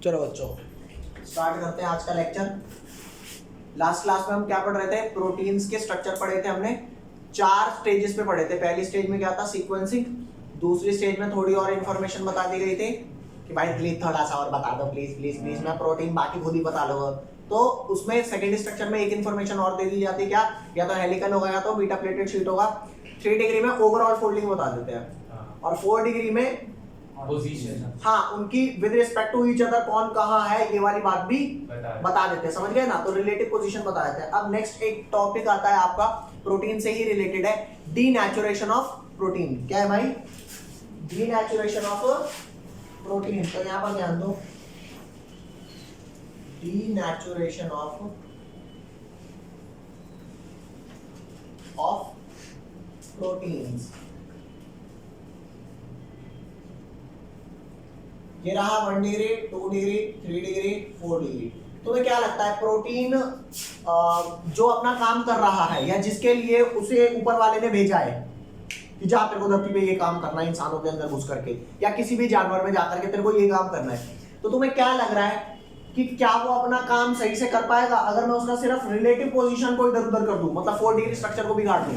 चलो बच्चों स्टार्ट करते हैं आज का लेक्चर। लास्ट क्लास में हम क्या पढ़ रहे थे? प्रोटीन्स के स्ट्रक्चर पढ़े थे हमने। 4 स्टेजेस पे पढ़े थे। पहली स्टेज में क्या था? सीक्वेंसिंग। दूसरी स्टेज में थोड़ी और इन्फॉर्मेशन बता दी गई थी कि भाई प्लीज थोड़ा सा और बता दो, प्लीज प्लीज प्लीज, मैं प्रोटीन बाकी खुद ही बता लूंगा। तो उसमें सेकेंड स्ट्रक्चर में एक इन्फॉर्मेशन और दे दी जाती है, क्या? या तो हेलिकल होगा या तो बीटा प्लेटेड शीट होगा। 3 डिग्री में ओवरऑल फोल्डिंग बता देते हैं और 4 डिग्री में पोजीशन, हाँ, उनकी with respect to each other कौन कहाँ है ये वाली बात भी बता देते हैं। समझ गए ना? तो रिलेटिव पोजीशन बता देते हैं। अब नेक्स्ट एक टॉपिक आता है आपका, प्रोटीन से ही रिलेटेड है, डीनेचुरेशन ऑफ प्रोटीन। क्या है भाई? Denaturation of protein. तो यहाँ पर ध्यान दो, डीनेचुरेशन ऑफ प्रोटीन्स। ये रहा 1 डिग्री, 2 डिग्री, 3 डिग्री, 4 डिग्री। तुम्हें क्या लगता है प्रोटीन जो अपना काम कर रहा है या जिसके लिए उसे ऊपर वाले ने भेजा है कि जा तेरे को धरती पे ये काम करना है, इंसानों के अंदर घुस करके या किसी भी जानवर में जाकर के तेरे को ये काम करना है, तो तुम्हें क्या लग रहा है कि क्या वो अपना काम सही से कर पाएगा अगर मैं उसका सिर्फ रिलेटिव पोजीशन को इधर उधर कर दूं, मतलब 4 डिग्री स्ट्रक्चर को बिगाड़ दूं?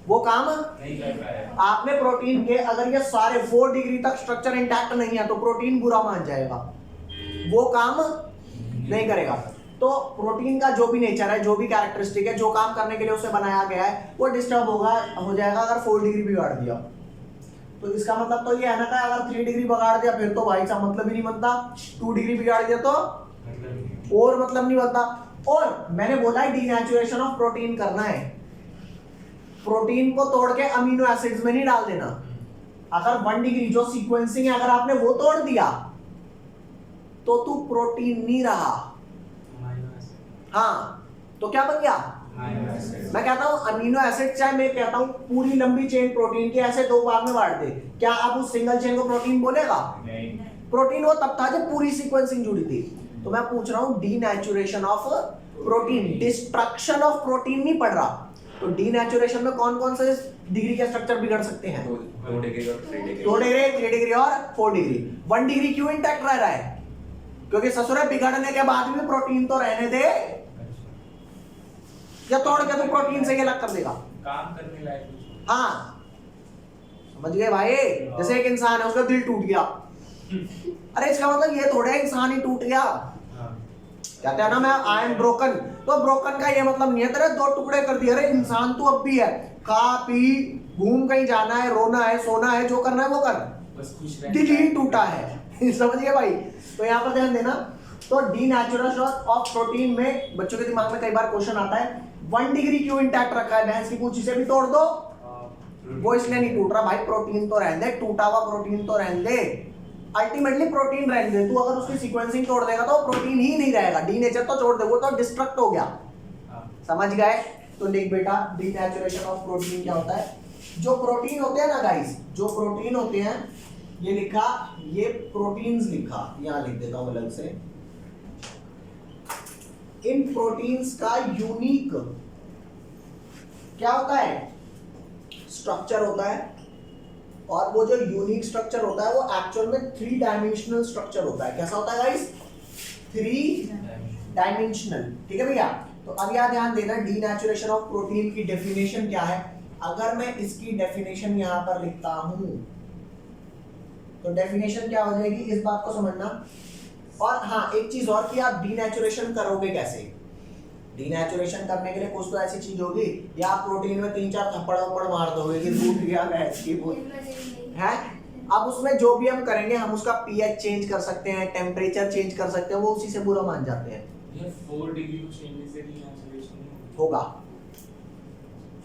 वो काम नहीं कर पाया। आपने प्रोटीन के अगर ये सारे 4 डिग्री तक स्ट्रक्चर इंटैक्ट नहीं है तो प्रोटीन बुरा मान जाएगा, वो काम नहीं करेगा। तो प्रोटीन का जो भी नेचर है, जो भी कैरेक्टरिस्टिक है, जो काम करने के लिए उसे बनाया गया है, वो डिस्टर्ब हो जाएगा अगर 4 डिग्री बिगाड़ दिया। तो इसका मतलब तो ये है ना कि अगर 3 डिग्री बिगाड़ दिया फिर तो भाई साहब मतलब ही नहीं बनता, 2 डिग्री बिगाड़ दिया तो और मतलब नहीं बनता। और मैंने बोला है डीनेचुरेशन ऑफ प्रोटीन करना है, प्रोटीन को तोड़ के अमीनो एसिड्स में नहीं डाल देना। अगर 1 डिग्री जो सीक्वेंसिंग है अगर आपने वो तोड़ दिया तो तू प्रोटीन नहीं रहा। हाँ, तो क्या बन गया? मैं कहता हूं अमीनो एसिड, चाहे मैं कहता हूं पूरी लंबी चेन प्रोटीन की ऐसे 2 भाग में बांट दे, क्या आप उस सिंगल चेन को प्रोटीन बोलेगा? नहीं। प्रोटीन वो तब था जब पूरी सीक्वेंसिंग जुड़ी थी। तो मैं पूछ रहा हूं denaturation of protein, destruction of protein नहीं पढ़ रहा। तो डीनेचुरेशन में कौन कौन से डिग्री के स्ट्रक्चर बिगड़ सकते हैं? 2 डिग्री और 3 डिग्री। 2 डिग्री, 3 डिग्री और 4 डिग्री। 1 डिग्री क्यों इंटैक्ट रह रहा है? क्योंकि ससुरे बिगड़ने के बाद भी प्रोटीन तो रहने दे, या तोड़ के तो प्रोटीन से ही अलग कर देगा? काम करने लायक। हाँ, समझ गए भाई? जैसे एक इंसान है, उसका दिल टूट गया, अरे इसका मतलब ये थोड़ा इंसान ही टूट गया। कहते हैं ना मैं आई एम ब्रोकन, तो ब्रोकन का ये मतलब नहीं है तेरे 2 टुकड़े कर दिए। अरे इंसान तू अब भी है, खा पी घूम कहीं जाना है, रोना है, सोना है, जो करना है वो कर, बस खुश रह। दिल ही टूटा है। समझ गए भाई? तो यहाँ पर ध्यान देना। तो डीनेचुरेशन ऑफ प्रोटीन में बच्चों के दिमाग में कई बार क्वेश्चन आता है 1 डिग्री क्यों इंटैक्ट रखा है? भैंस की पूंछी से भी तोड़ दो, वो इसलिए नहीं टूट रहा भाई, प्रोटीन तो रहने दे, टूटा हुआ प्रोटीन तो रहने दे, अल्टीमेटली प्रोटीन रहने दे। तू अगर उसकी सीक्वेंसिंग तोड़ देगा तो प्रोटीन ही नहीं रहेगा, डीनेचर तो छोड़ दे, वो तो डिस्ट्रक्ट हो गया। समझ गए? तो लिख बेटा डीनेचुरेशन ऑफ प्रोटीन क्या होता है? जो प्रोटीन होते हैं ना गाइस, जो प्रोटीन होते हैं, ये लिखा, ये प्रोटीन्स लिखा, यहां लिख देता हूं अलग से। इन प्रोटीन्स का यूनिक क्या होता है? स्ट्रक्चर होता है। और वो जो यूनिक स्ट्रक्चर होता है वो एक्चुअल में 3 डायमेंशनल स्ट्रक्चर होता है। कैसा होता है गाइस? 3 डायमेंशनल। ठीक है भैया? तो अब यहां ध्यान देना, डीनेचुरेशन ऑफ प्रोटीन की डेफिनेशन क्या है। अगर मैं इसकी डेफिनेशन यहां पर लिखता हूं तो डेफिनेशन क्या हो जाएगी, इस बात को समझना। और हाँ, एक चीज और कि आप डीनेचुरेशन करोगे कैसे? डीनेचुरेशन करने के लिए कुछ तो ऐसी चीज होगी, या आप प्रोटीन में 3-4 थप्पड़ मार दोगे कि टूट गया भैंस की है। अब उसमें जो भी हम करेंगे, हम उसका पीएच चेंज कर सकते हैं, टेम्परेचर चेंज कर सकते हैं, वो उसी से बुरा मान जाते हैं। ये 4 डिग्री को चेंज से डीनेचुरेशन होगा,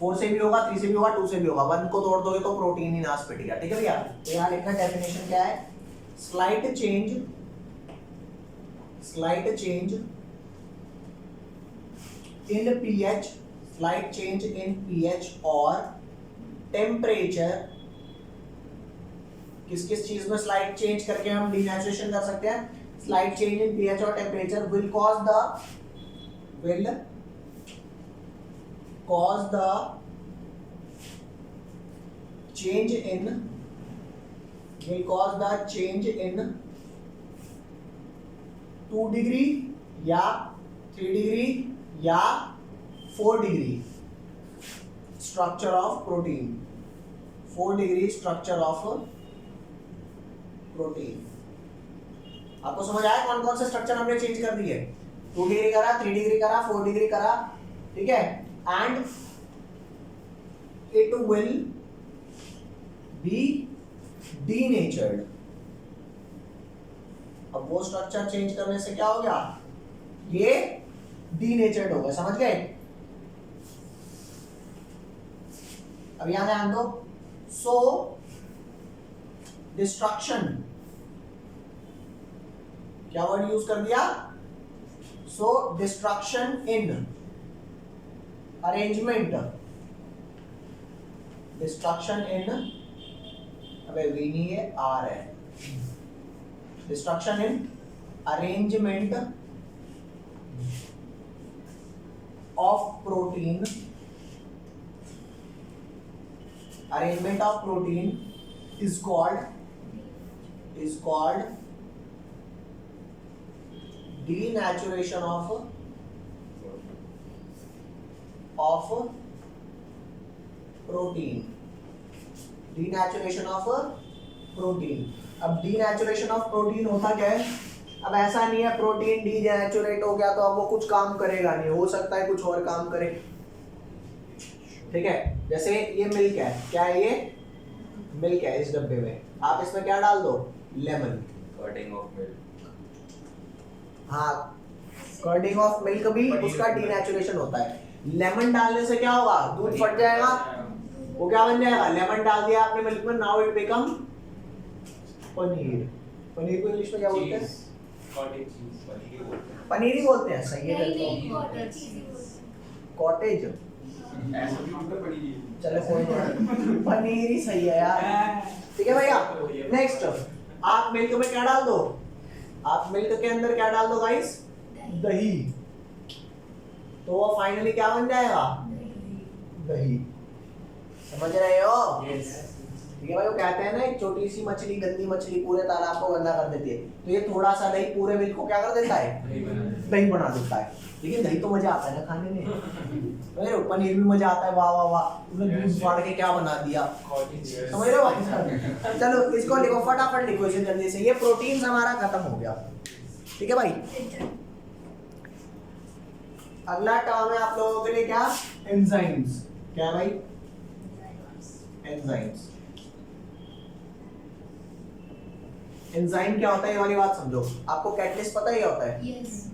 4 से भी होगा, 3 से भी होगा, 2 से भी होगा। 1 को तोड़ दोगे तो प्रोटीन ही नाश पिटेगा। ठीक है भैया? तो यहाँ लिखना डेफिनेशन क्या है, slight change in pH, slight change in pH और टेम्परेचर। किस किस चीज में स्लाइट चेंज करके हम डीनेचुरेशन कर सकते हैं? स्लाइट चेंज इन pH और temperature will cause the change in 2 degree या 3 डिग्री या 4 degree structure of protein, 4 degree structure of protein. आपको समझ आया कौन कौन से स्ट्रक्चर हमने चेंज कर दिए? 2 डिग्री करा, 3 डिग्री करा, 4 डिग्री करा, ठीक है। And it will be denatured. अब वो स्ट्रक्चर चेंज करने से क्या हो गया? ये डीनेचर्ड हो गया, समझ गए? अब यहां ध्यान दो। सो डिस्ट्रक्शन, क्या वर्ड यूज कर दिया? So destruction in arrangement, destruction in, अबे वी नहीं है, आर है। Destruction in arrangement of protein, arrangement of protein is called denaturation of protein, denaturation of protein। अब denaturation of protein होता क्या है? अब ऐसा नहीं है प्रोटीन डीनेचुरेट हो गया तो अब वो कुछ काम करेगा नहीं, हो सकता है कुछ और काम करे, ठीक है। जैसे ये मिल्क है, क्या है ये? मिल्क है इस डब्बे में, आप इसमें क्या डाल दो? Lemon, curding of milk. हाँ, कर्डिंग ऑफ मिल्क भी उसका डीनेचुरेशन होता है। लेमन डालने से क्या होगा? दूध फट जाएगा, वो क्या बन जाएगा? लेमन डाल दिया आपने मिल्क में, now it become paneer. Paneer को इंग्लिश में क्या बोलते हैं? कॉटेज चीज, पनीर ही बोलते हैं, सही है। कॉटेज, ऐसा भी होता पड़ी। चलो कोई नहीं, पनीर ही सही है यार, ठीक है भैया। नेक्स्ट, आप मिल्क में क्या डाल दो? आप मिल्क के अंदर क्या डाल दो गाइस? दही। तो वो फाइनली क्या बन जाएगा? दही। समझ रहे हो? यस। ठीक है भाई, वो कहते हैं ना एक छोटी सी मछली, गंदी मछली पूरे तालाब को गंदा कर देती है, तो ये थोड़ा सा दही पूरे मिल्क को क्या कर देता है? दही बना देता है। लेकिन दही तो मजा आता है ना खाने में, अरे पनीर भी मजा आता है, वाह वाह वाह, तुमने दूध फाड़ के क्या बना दिया, समझ रहे हो भाई साहब? चलो इसको लिखो, फटाफट लिखो इसे जल्दी से। ये प्रोटीन हमारा खत्म हो गया, ठीक है भाई। अगला टर्म है आप लोगों के लिए क्या? एंजाइम्स। क्या है भाई? एंजाइम्स। एंजाइम क्या होता है ये वाली बात समझो। आपको कैटलिस्ट पता है क्या होता है? यस।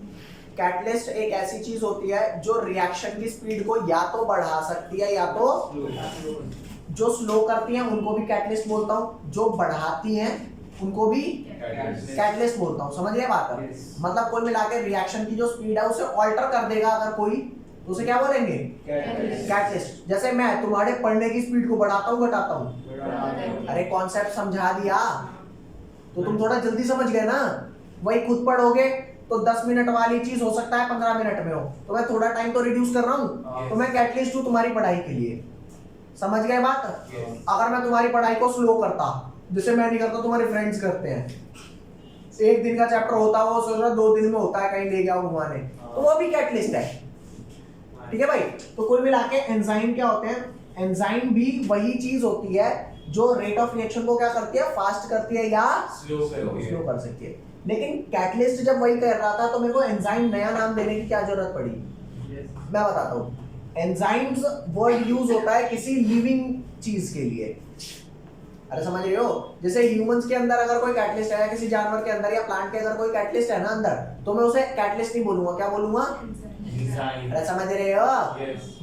कैटलिस्ट एक ऐसी चीज होती है जो रिएक्शन की स्पीड को या तो बढ़ा सकती है या तो जो स्लो करती हैं उनको भी कैटलिस्ट बोलता हूँ, जो बढ़ाती हैं उनको भी कैटलिस्ट बोलता हूँ। समझ गए बात? मतलब कुल मिला के रिएक्शन की जो स्पीड है उसे ऑल्टर कर देगा अगर कोई, तो उसे क्या बोलेंगे? कैटलिस्ट। जैसे मैं तुम्हारे पढ़ने की स्पीड को बढ़ाता हूँ घटाता हूँ? अरे कॉन्सेप्ट समझा दिया तो तुम थोड़ा जल्दी समझ गए ना। वही खुद पढ़ोगे तो 10 मिनट वाली चीज हो सकता है 15 मिनट में हो, तो मैं थोड़ा टाइम तो रिड्यूस कर रहा हूँ, तो मैं कैटलिस्ट हूँ तुम्हारी पढ़ाई के लिए। समझ गए बात? अगर मैं तुम्हारी पढ़ाई को स्लो करता, जैसे मैं नहीं करता, तुम्हारे फ्रेंड्स करते हैं, एक दिन का चैप्टर होता है वो सोच रहा 2 दिन में होता है, कहीं ले गया घुमाने, तो वो भी कैटलिस्ट है, ठीक है भाई। तो कुल मिला के एंजाइम क्या होते हैं? एंजाइम भी वही चीज होती है जो रेट ऑफ रिएक्शन को क्या करती है? फास्ट करती है या स्लो कर सकती है। लेकिन कैटलिस्ट जब वही कर रहा था तो मेरे को एंजाइम नया नाम देने की क्या जरूरत पड़ी? मैं बताता हूँ। एंजाइम्स वर्ड यूज होता है किसी लिविंग चीज के लिए। अरे समझ रहे हो? जैसे ह्यूमंस के अंदर अगर कोई कैटलिस्ट है, किसी जानवर के अंदर या प्लांट के अंदर कोई कैटलिस्ट है ना अंदर, तो मैं उसे कैटलिस्ट नहीं बोलूंगा, क्या बोलूंगा? अरे समझ रहे हो?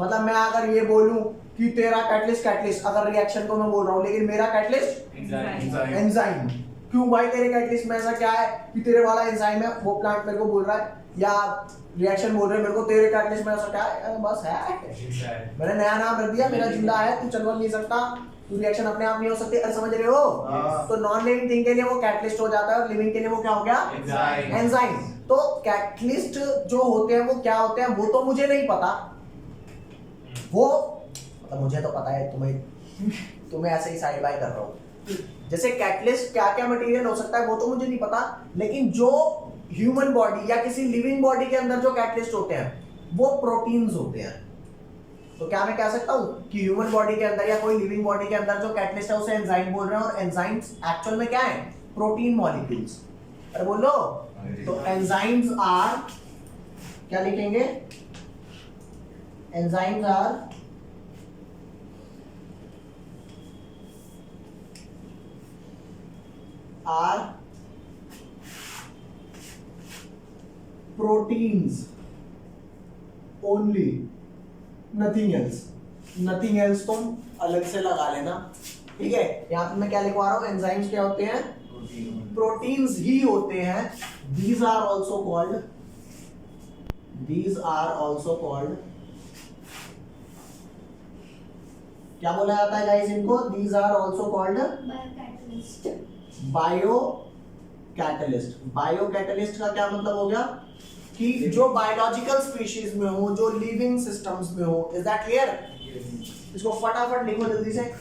मतलब मैं अगर ये बोलूं कि तेरा कैटलिस्ट अगर रिएक्शन को मैं बोल रहा हूँ, लेकिन मेरा कैटलिस्ट एंजाइम। क्यों भाई तेरे कैटलिस्ट में ऐसा क्या है कि तेरे वाला एंजाइम है, वो प्लांट मेरे को बोल रहा है या रिएक्शन बोल रहे हैं मेरे को, तेरे कैटलिस्ट में ऐसा क्या है? बस है, मैंने नया नाम रख दिया, मेरा जिंदा है, तू चल नहीं सकता, तू रिएक्शन अपने आप नहीं हो सकती। अरे समझ रहे हो? तो नॉन लिविंग थिंग के लिए वो कैटलिस्ट हो जाता है और लिविंग के लिए वो क्या हो गया? एंजाइम। तो कैटलिस्ट जो होते हैं वो क्या होते हैं वो तो मुझे नहीं पता, वो मतलब मुझे तो पता है, तुम्हें ऐसे ही साइड बाय कर रहा हूँ। जैसे कैटलिस्ट क्या क्या मटेरियल हो सकता है वो तो मुझे नहीं पता, लेकिन जो ह्यूमन बॉडी या किसी लिविंग बॉडी के अंदर जो कैटलिस्ट होते हैं वो प्रोटीन्स होते हैं। तो क्या मैं कह सकता हूं कि ह्यूमन बॉडी के अंदर या कोई लिविंग बॉडी के अंदर जो कैटलिस्ट है उसे एंजाइम बोल रहे हैं, और एंजाइम्स एक्चुअल में क्या है? Protein molecules. अरे बोलो, तो एंजाइम्स आर, क्या लिखेंगे? Enzymes are proteins only, nothing else. Nothing else तुम अलग से लगा लेना, ठीक है? यहां पे मैं क्या लिखवा रहा हूं? एंजाइम्स क्या होते हैं? प्रोटीन्स ही होते हैं। these are also called क्या बोला जाता है गाइस इनको? these are also called biocatalyst. Biocatalyst का क्या मतलब हो गया? कि जो बायोलॉजिकल स्पीशीज में हो, जो लिविंग सिस्टम्स में हो। Is that clear? इसको फटाफट लिखो जल्दी से।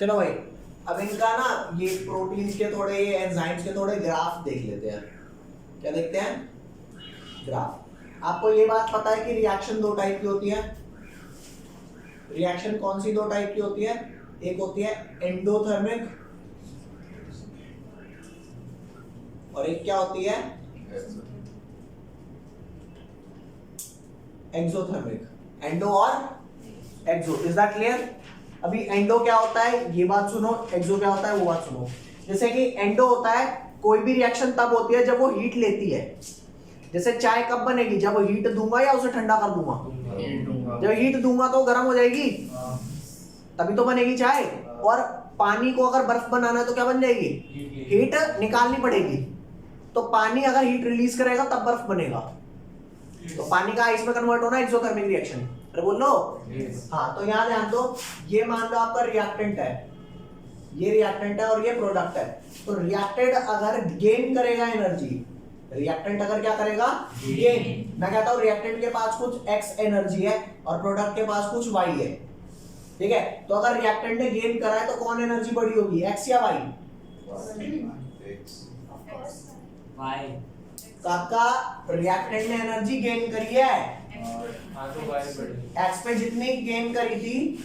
चलो भाई, अब इनका ना ये प्रोटीन्स के थोड़े, ये एंजाइम्स के थोड़े ग्राफ देख लेते हैं। क्या देखते हैं? ग्राफ। आपको ये बात पता है कि रिएक्शन दो टाइप की होती है। रिएक्शन कौन सी दो टाइप की होती है? एक होती है एंडोथर्मिक, और एक क्या होती है? एक्सोथर्मिक। एंडो और एक्सो। Is that clear? अभी एंडो क्या होता है ये बात सुनो, एक्सो क्या होता है वो बात सुनो। जैसे कि एंडो होता है, कोई भी रिएक्शन तब होती है जब वो हीट लेती है। जैसे चाय कब बनेगी? जब वो हीट दूंगा या उसे ठंडा कर दूंगा? जब हीट दूंगा तो गर्म हो जाएगी, तभी तो बनेगी चाय। और पानी को अगर बर्फ बनाना है तो क्या बन जाएगी? हीट निकालनी पड़ेगी। तो पानी अगर हीट रिलीज करेगा तब बर्फ बनेगा। तो पानी का आइस में कन्वर्ट होना एक्सोथर्मिक रिएक्शन। अरे बोल लो। हाँ, तो यहाँ ध्यान दो, ये मान लो आपका रिएक्टेंट है, ये रिएक्टेंट है और ये प्रोडक्ट है। तो रिएक्टेंट अगर गेन करेगा एनर्जी, रिएक्टेंट अगर क्या करेगा? गेन। मैं कहता हूँ रिएक्टेंट के पास कुछ एक्स एनर्जी है और प्रोडक्ट के पास कुछ वाई है, ठीक है? तो अगर रिएक्टेंट ने गेन करा है तो कौन एनर्जी बड़ी होगी, एक्स या वाई? वाई। काका, रिएक्टेंट ने एनर्जी गेन करी है, एक्स पे जितनी गेन करी थी,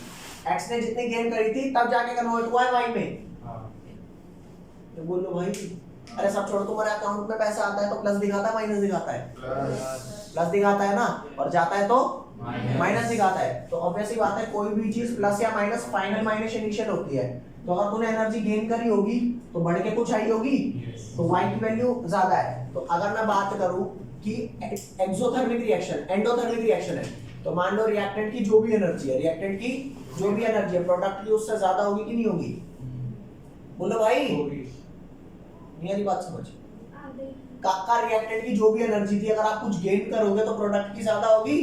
एक्स ने जितनी गेन करी थी तब जाके कन्वर्ट हुआ है वाई में। तो बोलो भाई, अरे सब छोड़ो, तुम्हारे अकाउंट में पैसा आता है तो प्लस दिखाता है माइनस दिखाता है? प्लस दिखाता है ना, और जाता है तो माइनस दिखाता है। तो ऑब्वियसली बात है, कोई भी चीज प्लस या माइनस, फाइनल माइनस इनिशियल होती है। तो अगर तूने एनर्जी गेन करी होगी तो बढ़ के कुछ आई होगी, तो y की वैल्यू ज्यादा है। तो अगर मैं बात करूं कि एक्सोथर्मिक रिएक्शन, एंडोथर्मिक रिएक्शन है, तो मान लो रिएक्टेंट की जो भी एनर्जी है, रिएक्टेंट की जो भी एनर्जी है प्रोडक्ट की उससे ज्यादा होगी कि नहीं होगी? बोलो भाई, मेरी बात समझ। काका, रिएक्टेंट की जो भी एनर्जी थी अगर आप कुछ गेन करोगे तो प्रोडक्ट की ज्यादा होगी,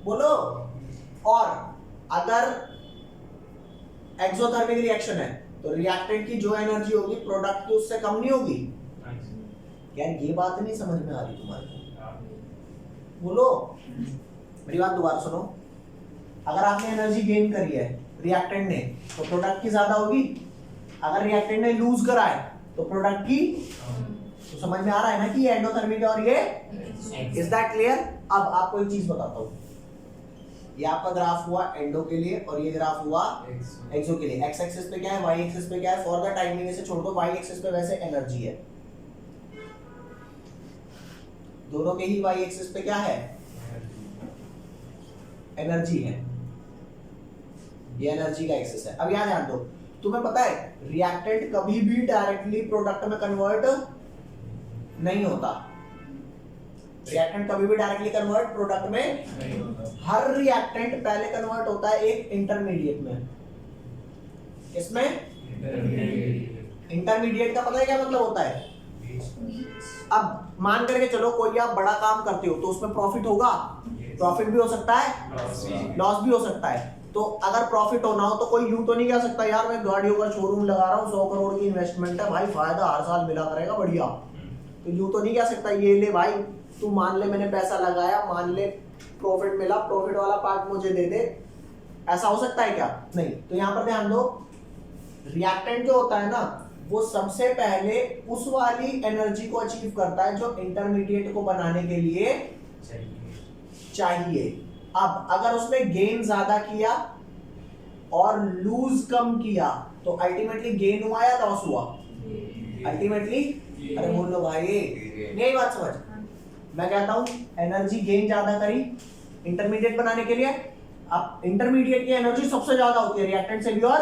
बोलो। और अगर एक्सोथर्मिक रिएक्शन है तो रिएक्टेंट की जो एनर्जी होगी प्रोडक्ट की उससे कम नहीं होगी। यार ये बात नहीं समझ में आ रही तुम्हारे? बोलो, मेरी बात दोबारा सुनो। अगर आपने एनर्जी गेन करी है रिएक्टेंट ने तो प्रोडक्ट की ज्यादा होगी, अगर रिएक्टेंट ने लूज करा है तो प्रोडक्ट की। तो समझ में आ रहा है ना कि ये एंडोथर्मिक है और ये? Is that clear? अब आपको एक चीज बताता हूं, ये आपका ग्राफ हुआ एंडो के लिए और ये ग्राफ हुआ एक्सो के लिए। एक्स एक्सिस पे क्या है, वाई एक्सिस पे क्या है? फॉर द टाइमिंग इसे छोड़ दो, वाई एक्सिस पे वैसे एनर्जी है, दोनों के ही वाई एक्सिस पे क्या है? एनर्जी है। ये एनर्जी का एक्सिस है। अब यहां ध्यान दो, तुम्हें पता है रिएक्टेंट कभी भी डायरेक्टली प्रोडक्ट में कन्वर्ट नहीं होता। रिएक्टेंट कभी भी डायरेक्टली कन्वर्ट प्रोडक्ट में नहीं होता। हर रिएक्टेंट पहले कन्वर्ट होता है एक इंटरमीडिएट में। किसमें? इंटरमीडिएट का पता है क्या मतलब होता है? अब मान करके चलो कोई आप बड़ा काम करते हो तो उसमें प्रॉफिट होगा, प्रॉफिट भी हो सकता है, लॉस भी हो सकता है। तो अगर प्रॉफिट होना हो तो कोई यूं तो नहीं कह सकता यार मैं गाड़ियों का शोरूम लगा रहा हूँ, 100 करोड़ की इन्वेस्टमेंट है भाई, फायदा हर साल मिला करेगा बढ़िया। तो यूं तो नहीं कह सकता ये ले भाई तू मान ले मैंने पैसा लगाया, मान ले प्रॉफिट मिला, प्रॉफिट वाला पार्ट मुझे दे दे, ऐसा हो सकता है क्या? नहीं। तो यहाँ पर ध्यान दो, रिएक्टेंट जो होता है ना वो सबसे पहले उस वाली एनर्जी को अचीव करता है जो इंटरमीडिएट को बनाने के लिए चाहिए। अब अगर उसने गेन ज्यादा किया और लूज कम किया तो अल्टीमेटली गेन हुआ या लॉस हुआ? अल्टीमेटली, अरे बोल लो भाई, नहीं बात समझ। मैं कहता हूं एनर्जी गेन ज्यादा करी इंटरमीडिएट बनाने के लिए। अब इंटरमीडिएट की एनर्जी सबसे ज्यादा होती है रिएक्टेंट से भी और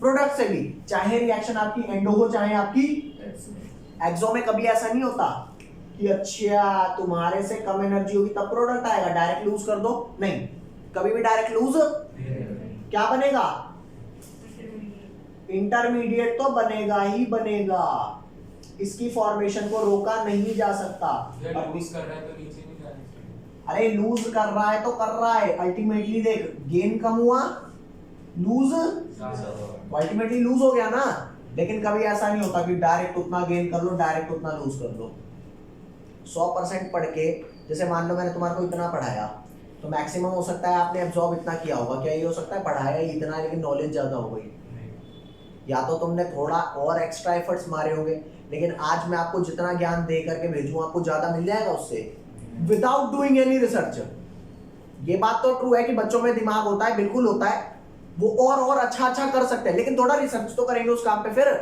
प्रोडक्ट से भी, चाहे रिएक्शन आपकी एंडो हो चाहे आपकी एक्सो में। कभी ऐसा नहीं होता कि अच्छा तुम्हारे से कम एनर्जी होगी तब प्रोडक्ट आएगा, डायरेक्ट लूज कर दो, नहीं, कभी भी डायरेक्ट लूज क्या बनेगा? इंटरमीडिएट तो बनेगा ही बनेगा, इसकी फॉर्मेशन को रोका नहीं जा सकता। लूज कर रहा है तो नीचे नहीं जाना चाहिए। अरे लूज कर रहा है तो कर रहा है, अल्टीमेटली देख गेन कम हुआ, लूज अल्टीमेटली लूज हो गया ना। लेकिन कभी ऐसा नहीं होता कि डायरेक्ट उतना गेन कर लो डायरेक्ट उतना लूज कर लो। 100% पढ़ के, जैसे मान लो मैंने तुम्हारे को इतना पढ़ाया तो मैक्सिमम हो सकता है आपने एब्जॉर्ब इतना किया होगा, क्या ये हो सकता है पढ़ाया ही इतना लेकिन नॉलेज ज्यादा हो गई? या तो तुमने थोड़ा और एक्स्ट्रा एफर्ट्स मारे होंगे, लेकिन आज मैं आपको जितना ज्ञान दे करके भेजूं आपको ज्यादा मिल जाएगा उससे, विदाउट डूइंग एनी रिसर्च। ये बात तो ट्रू है कि बच्चों में दिमाग होता है, बिल्कुल होता है, वो और अच्छा कर सकते हैं, लेकिन थोड़ा रिसर्च तो करेंगे उस काम पे, फिर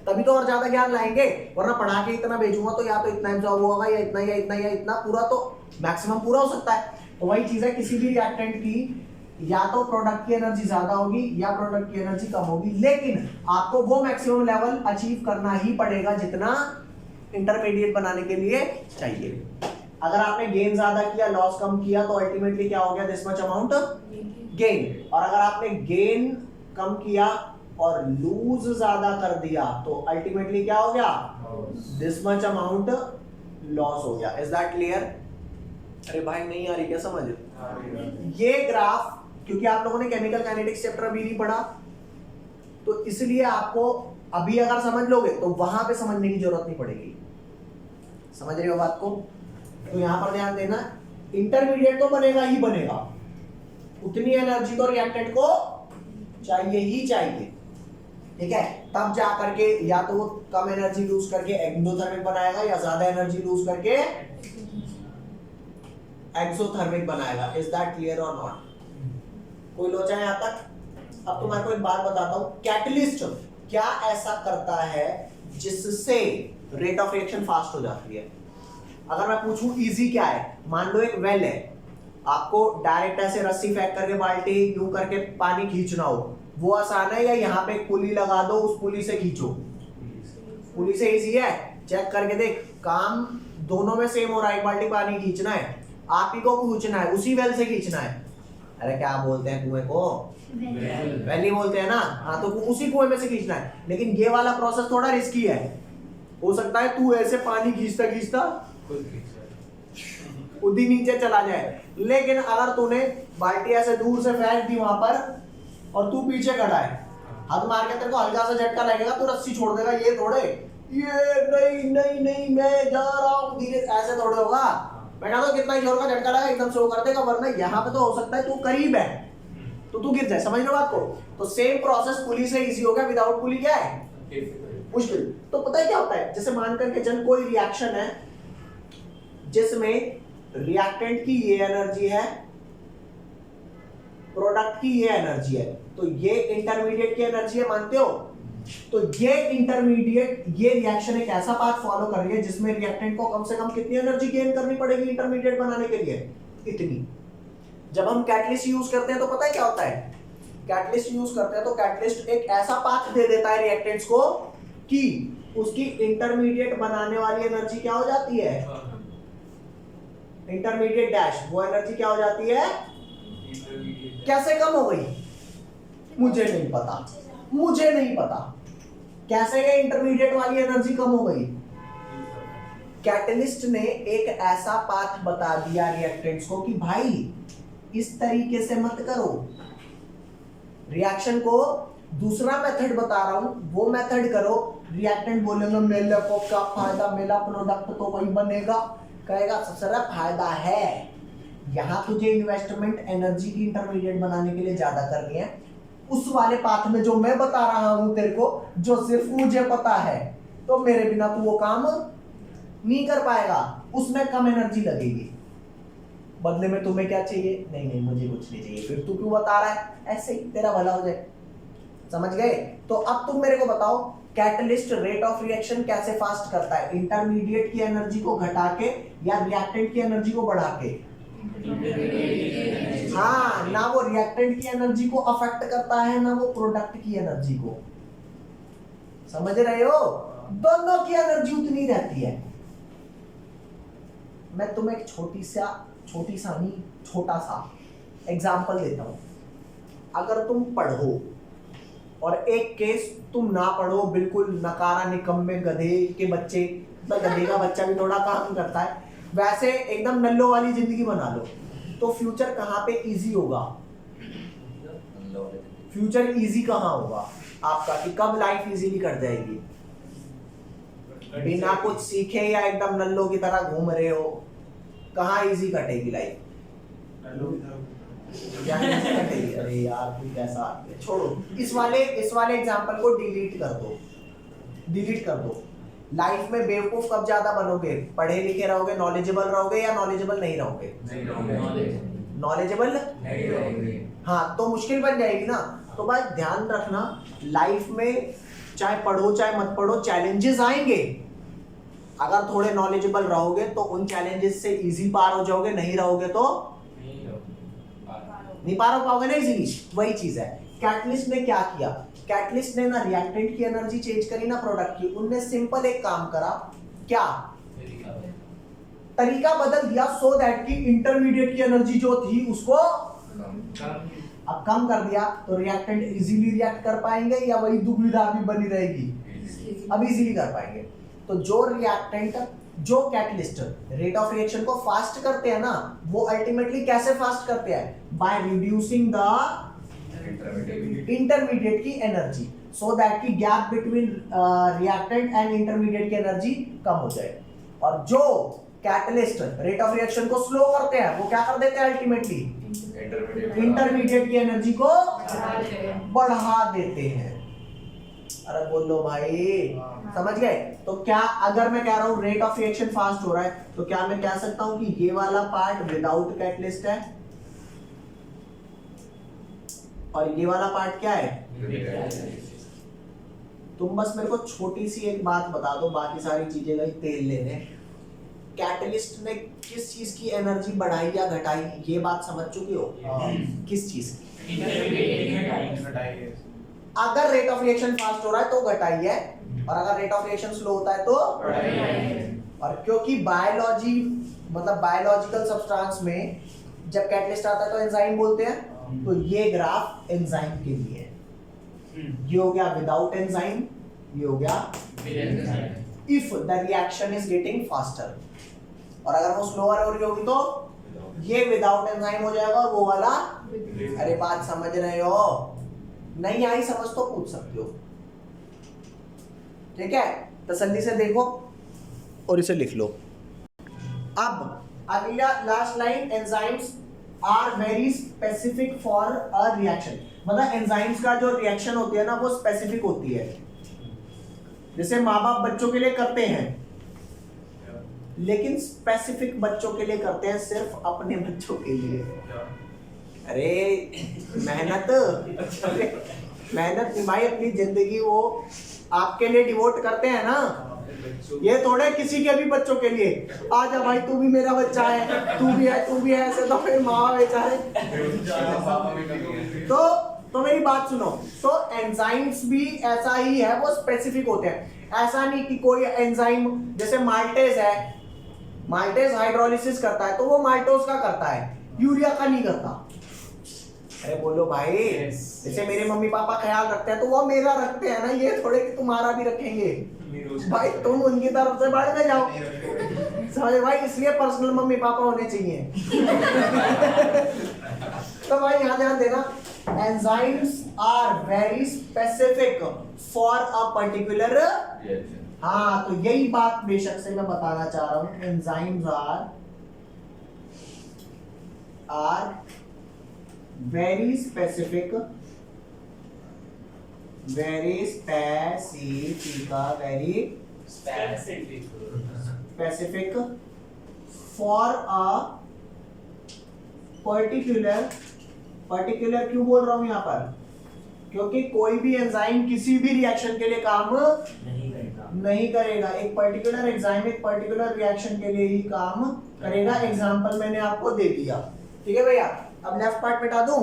तभी तो और ज्यादा ज्ञान लाएंगे। वरना पढ़ा के इतना भेजूंगा तो या तो इतना एब्जॉर्ब होगा या इतना या इतना या इतना, पूरा तो मैक्सिमम पूरा हो सकता है। तो वही चीज है, किसी भी रिएक्टेंट की या तो प्रोडक्ट की एनर्जी ज्यादा होगी या प्रोडक्ट की एनर्जी कम होगी, लेकिन आपको वो मैक्सिमम लेवल अचीव करना ही पड़ेगा जितना इंटरमीडिएट बनाने के लिए चाहिए। अगर आपने गेन ज्यादा किया लॉस कम किया तो अल्टीमेटली क्या हो गया? This much amount gain. और अगर आपने गेन कम किया और लूज ज्यादा कर दिया तो अल्टीमेटली क्या हो गया? दिस मच अमाउंट लॉस हो गया। Is that clear? अरे भाई नहीं आ रही क्या समझ? ये ग्राफ, क्योंकि आप लोगों ने केमिकल काइनेटिक्स चैप्टर अभी नहीं पढ़ा तो इसलिए आपको अभी अगर समझ लोगे तो वहां पे समझने की जरूरत नहीं पड़ेगी। समझ रहे हो बात को? तो यहां पर ध्यान देना, इंटरमीडिएट तो बनेगा ही बनेगा, उतनी एनर्जी तो रिएक्टेंट को चाहिए ही चाहिए, ठीक है? तब जा करके या तो वो कम एनर्जी लूज करके एंडोथर्मिक बनाएगा या ज्यादा एनर्जी लूज करके एक्सोथर्मिक बनाएगा। इज दैट क्लियर और नॉट? कोई लोचा है यहां तक? अब तुम्हारे को एक बात बताता हूं, कैटलिस्ट क्या ऐसा करता है जिससे रेट ऑफ रिएक्शन फास्ट हो जाती है? अगर मैं पूछूं इजी क्या है, मान लो एक वेल है, आपको डायरेक्ट ऐसे रस्सी फेंक करके बाल्टी यूं करके पानी खींचना हो, वो आसान है या यहाँ पे एक पुली लगा दो उस पुली से खींचो? पुली से इजी है, चेक करके देख, काम दोनों में सेम हो रहा है, एक बाल्टी पानी खींचना है, आप ही को खींचना है, उसी वेल से खींचना है। अरे क्या बोलते हैं कुएं को? वेल ही बोलते हैं ना। हाँ, तो उसी कुएं में से खींचना है, लेकिन ये वाला प्रोसेस थोड़ा रिस्की है। हो सकता है तू ऐसे पानी खींचता खींचता उदी नीचे चला जाए, लेकिन अगर तूने बाल्टी ऐसे दूर से फेंक दी वहां पर और तू पीछे खड़ा है, हाथ मार के तेरे को हल्का सा झटका लगेगा, तू रस्सी छोड़ देगा, ये थोड़े, ये नहीं नहीं नहीं मैं जा रहा हूँ धीरे, ऐसे थोड़े होगा। मैं कहता हूँ कितना ही जोर का झटका लगा एकदम से वो कर देगा, वरना यहाँ पे तो हो सकता है तू करीब है तो तू गिर जाए। समझ लो बात को? तो सेम प्रोसेस पुली से इजी हो गया, विदाउट पुली क्या है? मुश्किल। तो पता है क्या होता है, जैसे मान करके जब कोई रिएक्शन है जिसमें रिएक्टेंट की ये एनर्जी है, प्रोडक्ट की ये एनर्जी है, तो ये इंटरमीडिएट की एनर्जी है, मानते हो? तो ये इंटरमीडिएट, ये रिएक्शन एक ऐसा पाथ फॉलो कर रही है जिसमें रिएक्टेंट को कम से कम कितनी एनर्जी गेन करनी पड़ेगी इंटरमीडिएट बनाने के लिए? इतनी। जब हम कैटलिस्ट यूज करते हैं तो पता है क्या होता है? कैटलिस्ट यूज करते हैं तो कैटलिस्ट एक ऐसा पाथ दे देता है रिएक्टेंट्स को कि उसकी इंटरमीडिएट बनाने वाली एनर्जी क्या हो जाती है? इंटरमीडिएट डैश, वो एनर्जी क्या हो जाती है? कैसे कम हो गई? मुझे नहीं पता, मुझे नहीं पता कैसे ये इंटरमीडिएट वाली एनर्जी कम हो गई। कैटलिस्ट ने एक ऐसा पाथ बता दिया रिएक्टेंट्स को कि भाई इस तरीके से मत करो, रिएक्शन को दूसरा मेथड बता रहा हूं, वो मेथड करो। रिएक्टेंट बोलेगा मेरे को क्या फायदा, मेरा प्रोडक्ट तो वही बनेगा, कहेगा सबसे फायदा है, यहाँ तुझे इन्वेस्टमेंट एनर्जी की इंटरमीडिएट बनाने के लिए ज्यादा करनी है, उस वाले पाथ में जो मैं बता रहा हूं तेरे को, जो सिर्फ मुझे पता है, तो मेरे बिना तू वो काम नहीं कर पाएगा, उसमें कम एनर्जी लगेगी। बदले में तुम्हें क्या चाहिए? नहीं नहीं मुझे कुछ नहीं चाहिए, फिर तू क्यों बता रहा है? ऐसे ही तेरा भला हो जाए। समझ गए? तो अब तुम मेरे को बताओ, कैटलिस्ट रेट ऑफ रिएक्शन कैसे फास्ट करता है? इंटरमीडिएट की एनर्जी को घटा के या रिएक्टेंट की एनर्जी को बढ़ा के? हाँ, ना वो रिएक्टेंट की एनर्जी को अफेक्ट करता है, ना वो प्रोडक्ट की एनर्जी को। समझ रहे हो? दोनों की एनर्जी उतनी रहती है। मैं तुम्हें एक छोटा सा एग्जांपल देता हूं। अगर तुम पढ़ो और एक केस तुम ना पढ़ो, बिल्कुल नकारा निकम्मे गधे के बच्चे, गधे का बच्चा भी थोड़ा काम करता है, वैसे एकदम नल्लो वाली जिंदगी बना लो, तो फ्यूचर कहाँ पे इजी होगा? फ्यूचर इजी कहाँ होगा आपका, कि कब लाइफ इजीली कट जाएगी? बिना कुछ सीखे या एकदम नल्लो की तरह घूम रहे हो, कहाँ इजी कटेगी लाइफ? क्या इजी कटेगी? अरे यार तू कैसा आदमी है, छोड़ो इस वाले एग्जांपल को डिलीट कर दो। लाइफ में बेवकूफ कब ज्यादा बनोगे? पढ़े लिखे रहोगे, नॉलेजेबल रहोगे, या नॉलेजेबल नहीं रहोगे? नॉलेजेबल नहीं रहोगे। हाँ, तो मुश्किल बन जाएगी ना। तो भाई ध्यान रखना, लाइफ में चाहे पढ़ो चाहे मत पढ़ो, चैलेंजेस आएंगे। अगर थोड़े नॉलेजेबल रहोगे तो उन चैलेंजेस से इजी पार हो जाओगे, नहीं रहोगे तो नहीं पार हो पाओगे ना इजीली। वही चीज है, कैटलिस्ट ने क्या किया? कैटलिस्ट ने ना रिएक्टेंट की एनर्जी चेंज करी ना प्रोडक्ट की, उनने सिंपल एक काम करा, क्या तरीका बदल दिया, सो दैट की इंटरमीडिएट की एनर्जी जो थी उसको अब कम कर दिया, तो रिएक्टेंट इजीली रिएक्ट कर पाएंगे, या वही दुविधा भी बनी रहेगी? अब इजीली कर पाएंगे। तो जो रिएक्टेंट, जो कैटलिस्ट रेट ऑफ रिएक्शन को फास्ट करते हैं ना, वो अल्टीमेटली कैसे फास्ट करते हैं? बाय रिड्यूसिंग द इंटरमीडिएट की एनर्जी, सो दैट की gap between reactant and intermediate की एनर्जी कम हो जाए। और जो कैटलिस्ट रेट ऑफ रिएक्शन को स्लो करते हैं, वो क्या कर देते हैं? अल्टीमेटली इंटरमीडिएट की एनर्जी को बढ़ा देते हैं। अरे बोलो भाई, समझ गए? तो क्या अगर मैं कह रहा हूं रेट ऑफ रिएक्शन फास्ट हो रहा है, तो क्या मैं कह सकता हूं कि ये वाला पार्ट विदाउट कैटलिस्ट है और ये वाला पार्ट क्या है? तुम बस मेरे को छोटी सी एक बात बता दो, बाकी सारी चीजें गई तेल लेने। कैटलिस्ट ने किस चीज की एनर्जी बढ़ाई या घटाई, ये बात समझ चुकी हो? किस चीज की? अगर रेट ऑफ रिएक्शन फास्ट हो रहा है तो घटाई है, और अगर रेट ऑफ रिएक्शन स्लो होता है तो बढ़ाई है। और क्योंकि बायोलॉजी मतलब बायोलॉजिकल सब्सटेंस में जब कैटलिस्ट आता है तो एंजाइम बोलते हैं, तो ये ग्राफ एंजाइम के लिए है। ये हो गया विदाउट एंजाइम, ये हो गया if the reaction is getting faster. और अगर वो स्लोअर हो रही होगी तो ये विदाउट एंजाइम हो जाएगा, और वो वाला, अरे बात समझ रहे हो? नहीं आई समझ तो पूछ सकते हो, ठीक है? तसल्ली से देखो और इसे लिख लो। अब अगला last line, enzymes are very specific for a reaction. मतलब एंजाइम्स का जो रिएक्शन होती है ना, वो स्पेसिफिक होती है। जैसे माँ बाप बच्चों के लिए करते हैं, लेकिन स्पेसिफिक बच्चों के लिए करते हैं, सिर्फ अपने बच्चों के लिए। अरे मेहनत निभाई अपनी जिंदगी, वो आपके लिए डिवोट करते हैं ना। ये थोड़े किसी के भी बच्चों के लिए, आजा भाई तू भी मेरा बच्चा है, तू भी है, ऐसे तो फिर माँ बेचारे। तो मेरी बात सुनो, तो एंजाइम्स भी ऐसा ही है, वो स्पेसिफिक होते हैं। ऐसा नहीं कि कोई एंजाइम, जैसे माल्टेज है, माल्टेज हाइड्रोलिसिस करता है तो वो माल्टोज का करता है, यूरिया का नहीं करता। अरे बोलो भाई, जैसे मेरे मम्मी पापा ख्याल रखते हैं तो वो मेरा रखते हैं ना, ये थोड़े कि तुम्हारा भी रखेंगे। भाई तुम उनकी तरफ से बढ़ में जाओ, समझे भाई? इसलिए पर्सनल मम्मी पापा होने चाहिए। तो भाई यहाँ ध्यान देना, enzymes are very specific for a particular. हाँ, तो यही बात बेशक से मैं बताना चाह रहा हूं, enzymes are very specific very specific, very specific for a particular क्यों बोल रहा हूं यहां पर, क्योंकि कोई भी एंजाइम किसी भी रिएक्शन के लिए काम नहीं करेगा। एक पर्टिकुलर एंजाइम एक पर्टिकुलर रिएक्शन के लिए ही काम करेगा। एग्जांपल मैंने आपको दे दिया, ठीक है भैया। अब लेफ्ट पार्ट मिटा दूं?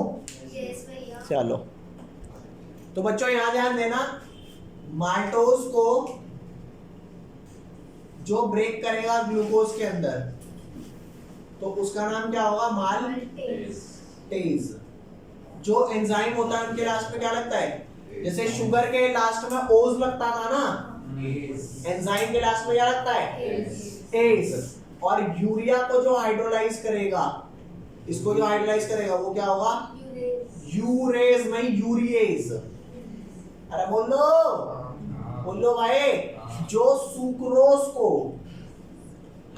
यस भैया। चलो, तो बच्चों यहां ध्यान देना, माल्टोज को जो ब्रेक करेगा ग्लूकोज के अंदर, तो उसका नाम क्या होगा? माल्टेज। जो एंजाइम होता है उनके लास्ट में क्या लगता है? जैसे शुगर के लास्ट में ओज लगता था ना, एंजाइम के लास्ट में क्या लगता है? एज। और यूरिया को जो हाइड्रोलाइज करेगा, इसको जो हाइड्रोलाइज करेगा वो क्या होगा? यूरेज, नहीं यूरिएज। अरे बोलो भाई। जो सुक्रोज को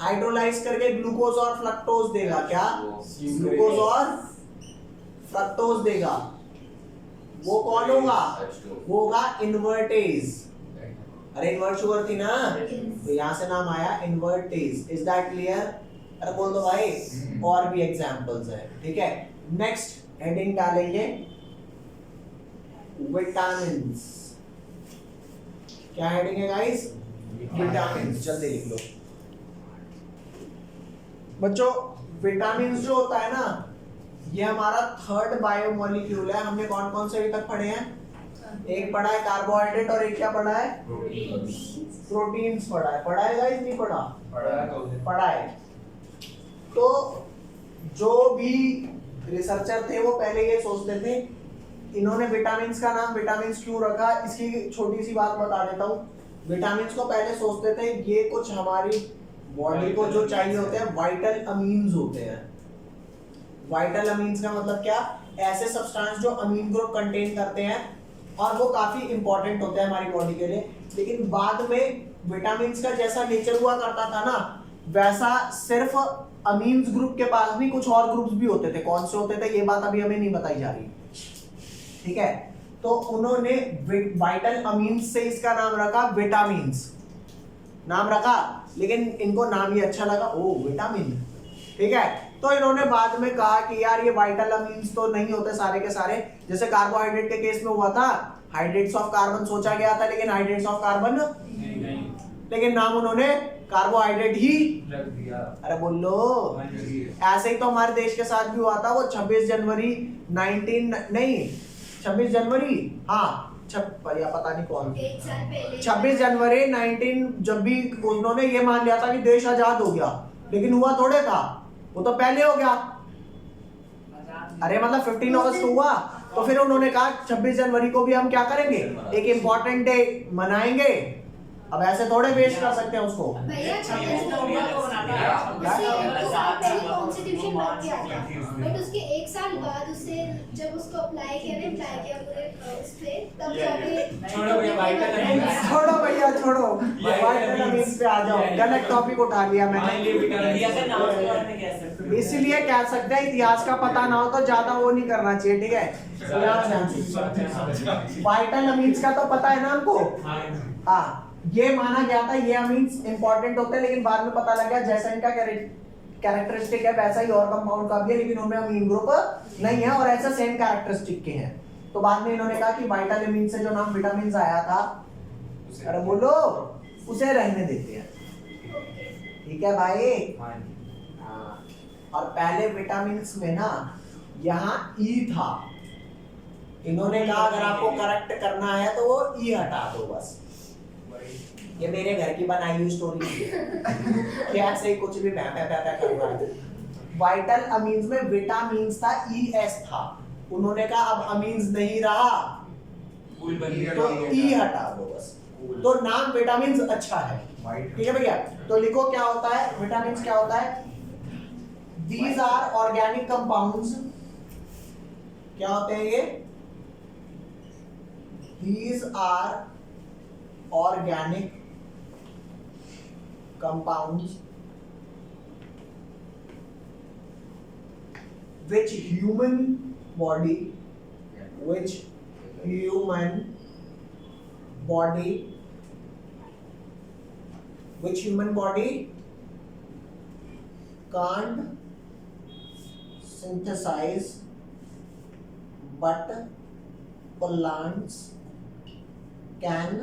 हाइड्रोलाइज करके ग्लूकोज और फ्रक्टोज देगा, क्या? ग्लूकोज और फ्रक्टोज देगा, वो कौन होगा? वो होगा इन्वर्टेज। अरे इन्वर्ट शुगर थी ना, तो यहां से नाम आया इन्वर्टेज। Is that clear? अरे बोल दो भाई। और भी एग्जांपल्स है, ठीक है। नेक्स्ट हेडिंग डालेंगे विटामिन्स। क्या हेडिंग है गाइस? विटामिन्स। जल्दी लिख लो बच्चों। विटामिन्स जो होता है ना, ये हमारा थर्ड बायोमोलिक्यूल है। हमने कौन कौन से अभी तक पढ़े हैं? एक पढ़ा है कार्बोहाइड्रेट, और एक क्या पढ़ा है? प्रोटीन्स पढ़ा है। पढ़ा है गाइस? नहीं पढ़ा? पढ़ा है। तो जो भी रिसर्चर थे वो पहले ये सोचते थे, इन्होंने विटामिन्स का नाम विटामिन्स क्यों रखा, इसकी छोटी सी बात बता देता हूँ। विटामिन्स को पहले सोचते थे ये कुछ हमारी बॉडी को जो चाहिए होते हैं वाइटल अमीन्स होते हैं। वाइटल अमीन्स का मतलब क्या? ऐसे सब्सटेंस जो अमीन ग्रुप कंटेन करते हैं, और वो काफी इंपॉर्टेंट होते हैं हमारी बॉडी के लिए। लेकिन बाद में विटामिन्स का जैसा नेचर हुआ करता था ना, वैसा सिर्फ अमीन्स ग्रुप के पास भी कुछ और ग्रुप्स भी होते थे। कौन से होते थे ये बात अभी हमें नहीं बताई जा रही, ठीक है। तो उन्होंने वाइटल अमीन्स से इसका नाम रखा विटामिन्स, नाम रखा। लेकिन इनको नाम ही अच्छा लगा, ओ विटामिन, ठीक है। तो इन्होंने बाद में कहा कि यार ये वाइटल अमीन्स तो नहीं होते सारे के सारे। जैसे कार्बोहाइड्रेट के केस में हुआ था, हाइड्रेट्स ऑफ कार्बन सोचा गया था, लेकिन हाइड्रेट्स ऑफ कार्बन नहीं। लेकिन नाम उन्होंने कार्बोहाइड्रेट ही रख दिया। अरे बोलो। ऐसे ही तो हमारे देश के साथ भी हुआ था। वो 26 जनवरी 26 जनवरी, हाँ या पता नहीं कौन, 26 जनवरी 19, जब भी उन्होंने ये मान लिया था कि देश आजाद हो गया, लेकिन हुआ थोड़े था, वो तो पहले हो गया। अरे मतलब 15 अगस्त हुआ, तो फिर उन्होंने कहा 26 जनवरी को भी हम क्या करेंगे, एक इम्पोर्टेंट डे मनाएंगे। अब ऐसे थोड़े पेश कर सकते हैं उसको। भैया 26 नवंबर को बनाते हैं, उससे 2 साल पहले कॉन्स्टिट्यूशन बन गया था, बट उसके 1 साल बाद उससे जब उसको अप्लाई किया पूरे उस पे, तब जाके छोड़ो भैया वाइटल अमीन्स, छोड़ो वाइटल अमीन्स पे आ जाओ। गलत टॉपिक उठा लिया मैंने, इसलिए कह सकते हैं इतिहास का पता ना हो तो ज्यादा वो नहीं करना चाहिए, ठीक है। वाइटल अमीन्स का तो पता है ना हमको, हाँ। ये माना गया था ये अमीन्स इंपॉर्टेंट होते हैं, लेकिन बाद में पता लगा जैसा इनका कैरेक्टरिस्टिक है वैसा ही और कंपाउंड का भी है, लेकिन उनमें अमीन ग्रुप नहीं है और ऐसा सेम कैरेक्टरिस्टिक के हैं। तो बाद में इन्होंने कहा कि वाइटल अमीन से जो नाम विटामिन्स आया था, अरे बोलो, उसे रहने देते हैं, ठीक है भाई। हाँ। और पहले विटामिन्स में ना यहाँ ई था, इन्होंने कहा अगर आपको करेक्ट करना है तो वो ई हटा दो बस। ये मेरे घर की बनाई हुई स्टोरी है क्या, ऐसे ही कुछ भी पैपा कर रहा है। वाइटल अमीन्स में विटामिन्स था, ES था, उन्होंने कहा अब अमीन्स नहीं रहा तो ई हटा दो बस, तो नाम विटामिन्स अच्छा है, ठीक है भैया। तो लिखो क्या होता है विटामिन्स, क्या होता है? These are organic compounds, क्या होते हैं ये? These are organic compounds which human body, which human body can't synthesize but plants can.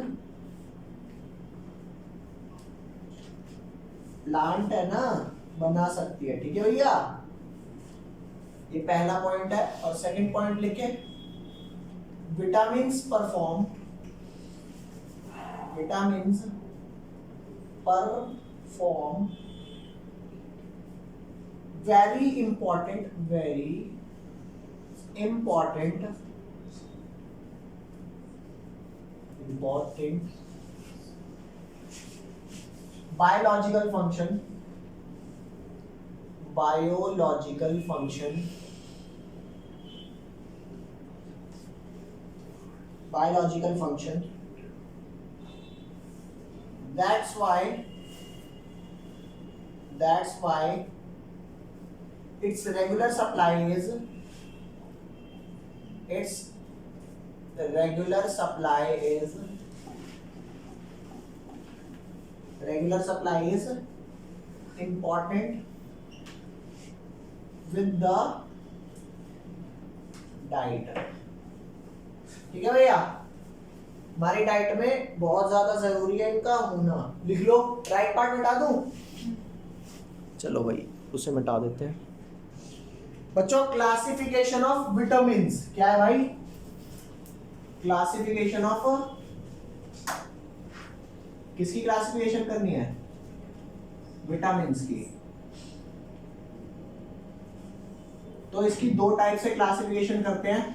Plant है ना, बना सकती है, ठीक है भैया। ये पहला पॉइंट है। और सेकंड पॉइंट लिखे, vitamins perform very important biological function that's why its regular supply is important with the diet। ठीक है भैया, हमारी डाइट में बहुत ज्यादा जरूरी है इनका होना। लिख लो, राइट पार्ट मिटा दूं? चलो भाई उसे मिटा देते हैं। बच्चों, क्लासिफिकेशन ऑफ विटामिन्स क्या है भाई? क्लासिफिकेशन ऑफ, किसकी क्लासिफिकेशन करनी है? विटामिन्स की। तो इसकी दो टाइप से क्लासिफिकेशन करते हैं।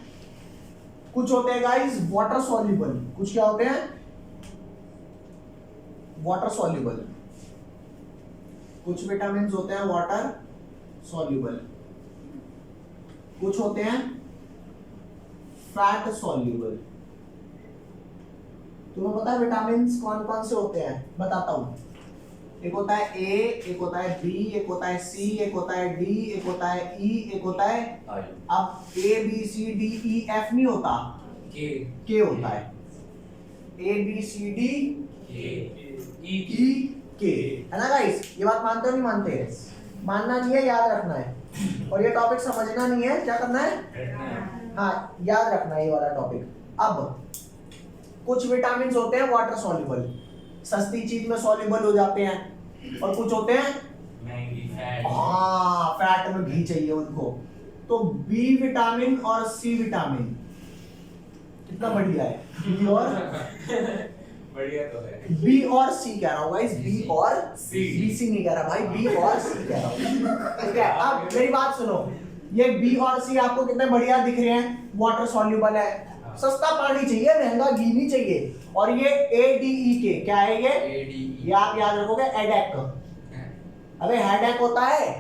कुछ होते हैं गाइस वाटर सॉल्युबल, कुछ क्या होते हैं? Water soluble. कुछ विटामिन्स होते हैं वाटर सॉल्युबल, कुछ होते हैं फैट सॉल्युबल। तुम्हें पता है विटामिन्स कौन कौन से होते हैं? बताता हूं। एक होता है ए, एक होता है बी, एक होता है सी, एक होता है डी, एक होता है ई, एक होता है आई। अब A B C D E F नहीं होता, के होता है। ए बी सी डी ई के, है ना गाइस? ये बात मानते हो नहीं मानते? मानना नहीं है, याद रखना है। और ये टॉपिक समझना नहीं है, क्या करना है? हाँ, याद रखना है ये वाला टॉपिक। अब कुछ विटामिन्स होते हैं वाटर सॉल्युबल, सस्ती चीज में सॉल्युबल हो जाते हैं, और कुछ होते हैं हाँ फैट में घी चाहिए उनको। तो बी विटामिन और सी विटामिन कितना बढ़िया है। बी और बढ़िया तो है। बी और सी कह रहा हूँ गाइस, बी और सी, बी सी नहीं कह रहा भाई, बी और सी कह रहा हूँ। ठीक है, अब मेरी बात सुनो, ये बी और सी आपको कितने बढ़िया दिख रहे हैं? वाटर सॉल्युबल है, सस्ता पानी चाहिए, महंगा घी नहीं चाहिए। और ये ADE के क्या है? ये आप याद रखोगे, एडेक। अबे हेडेक होता है,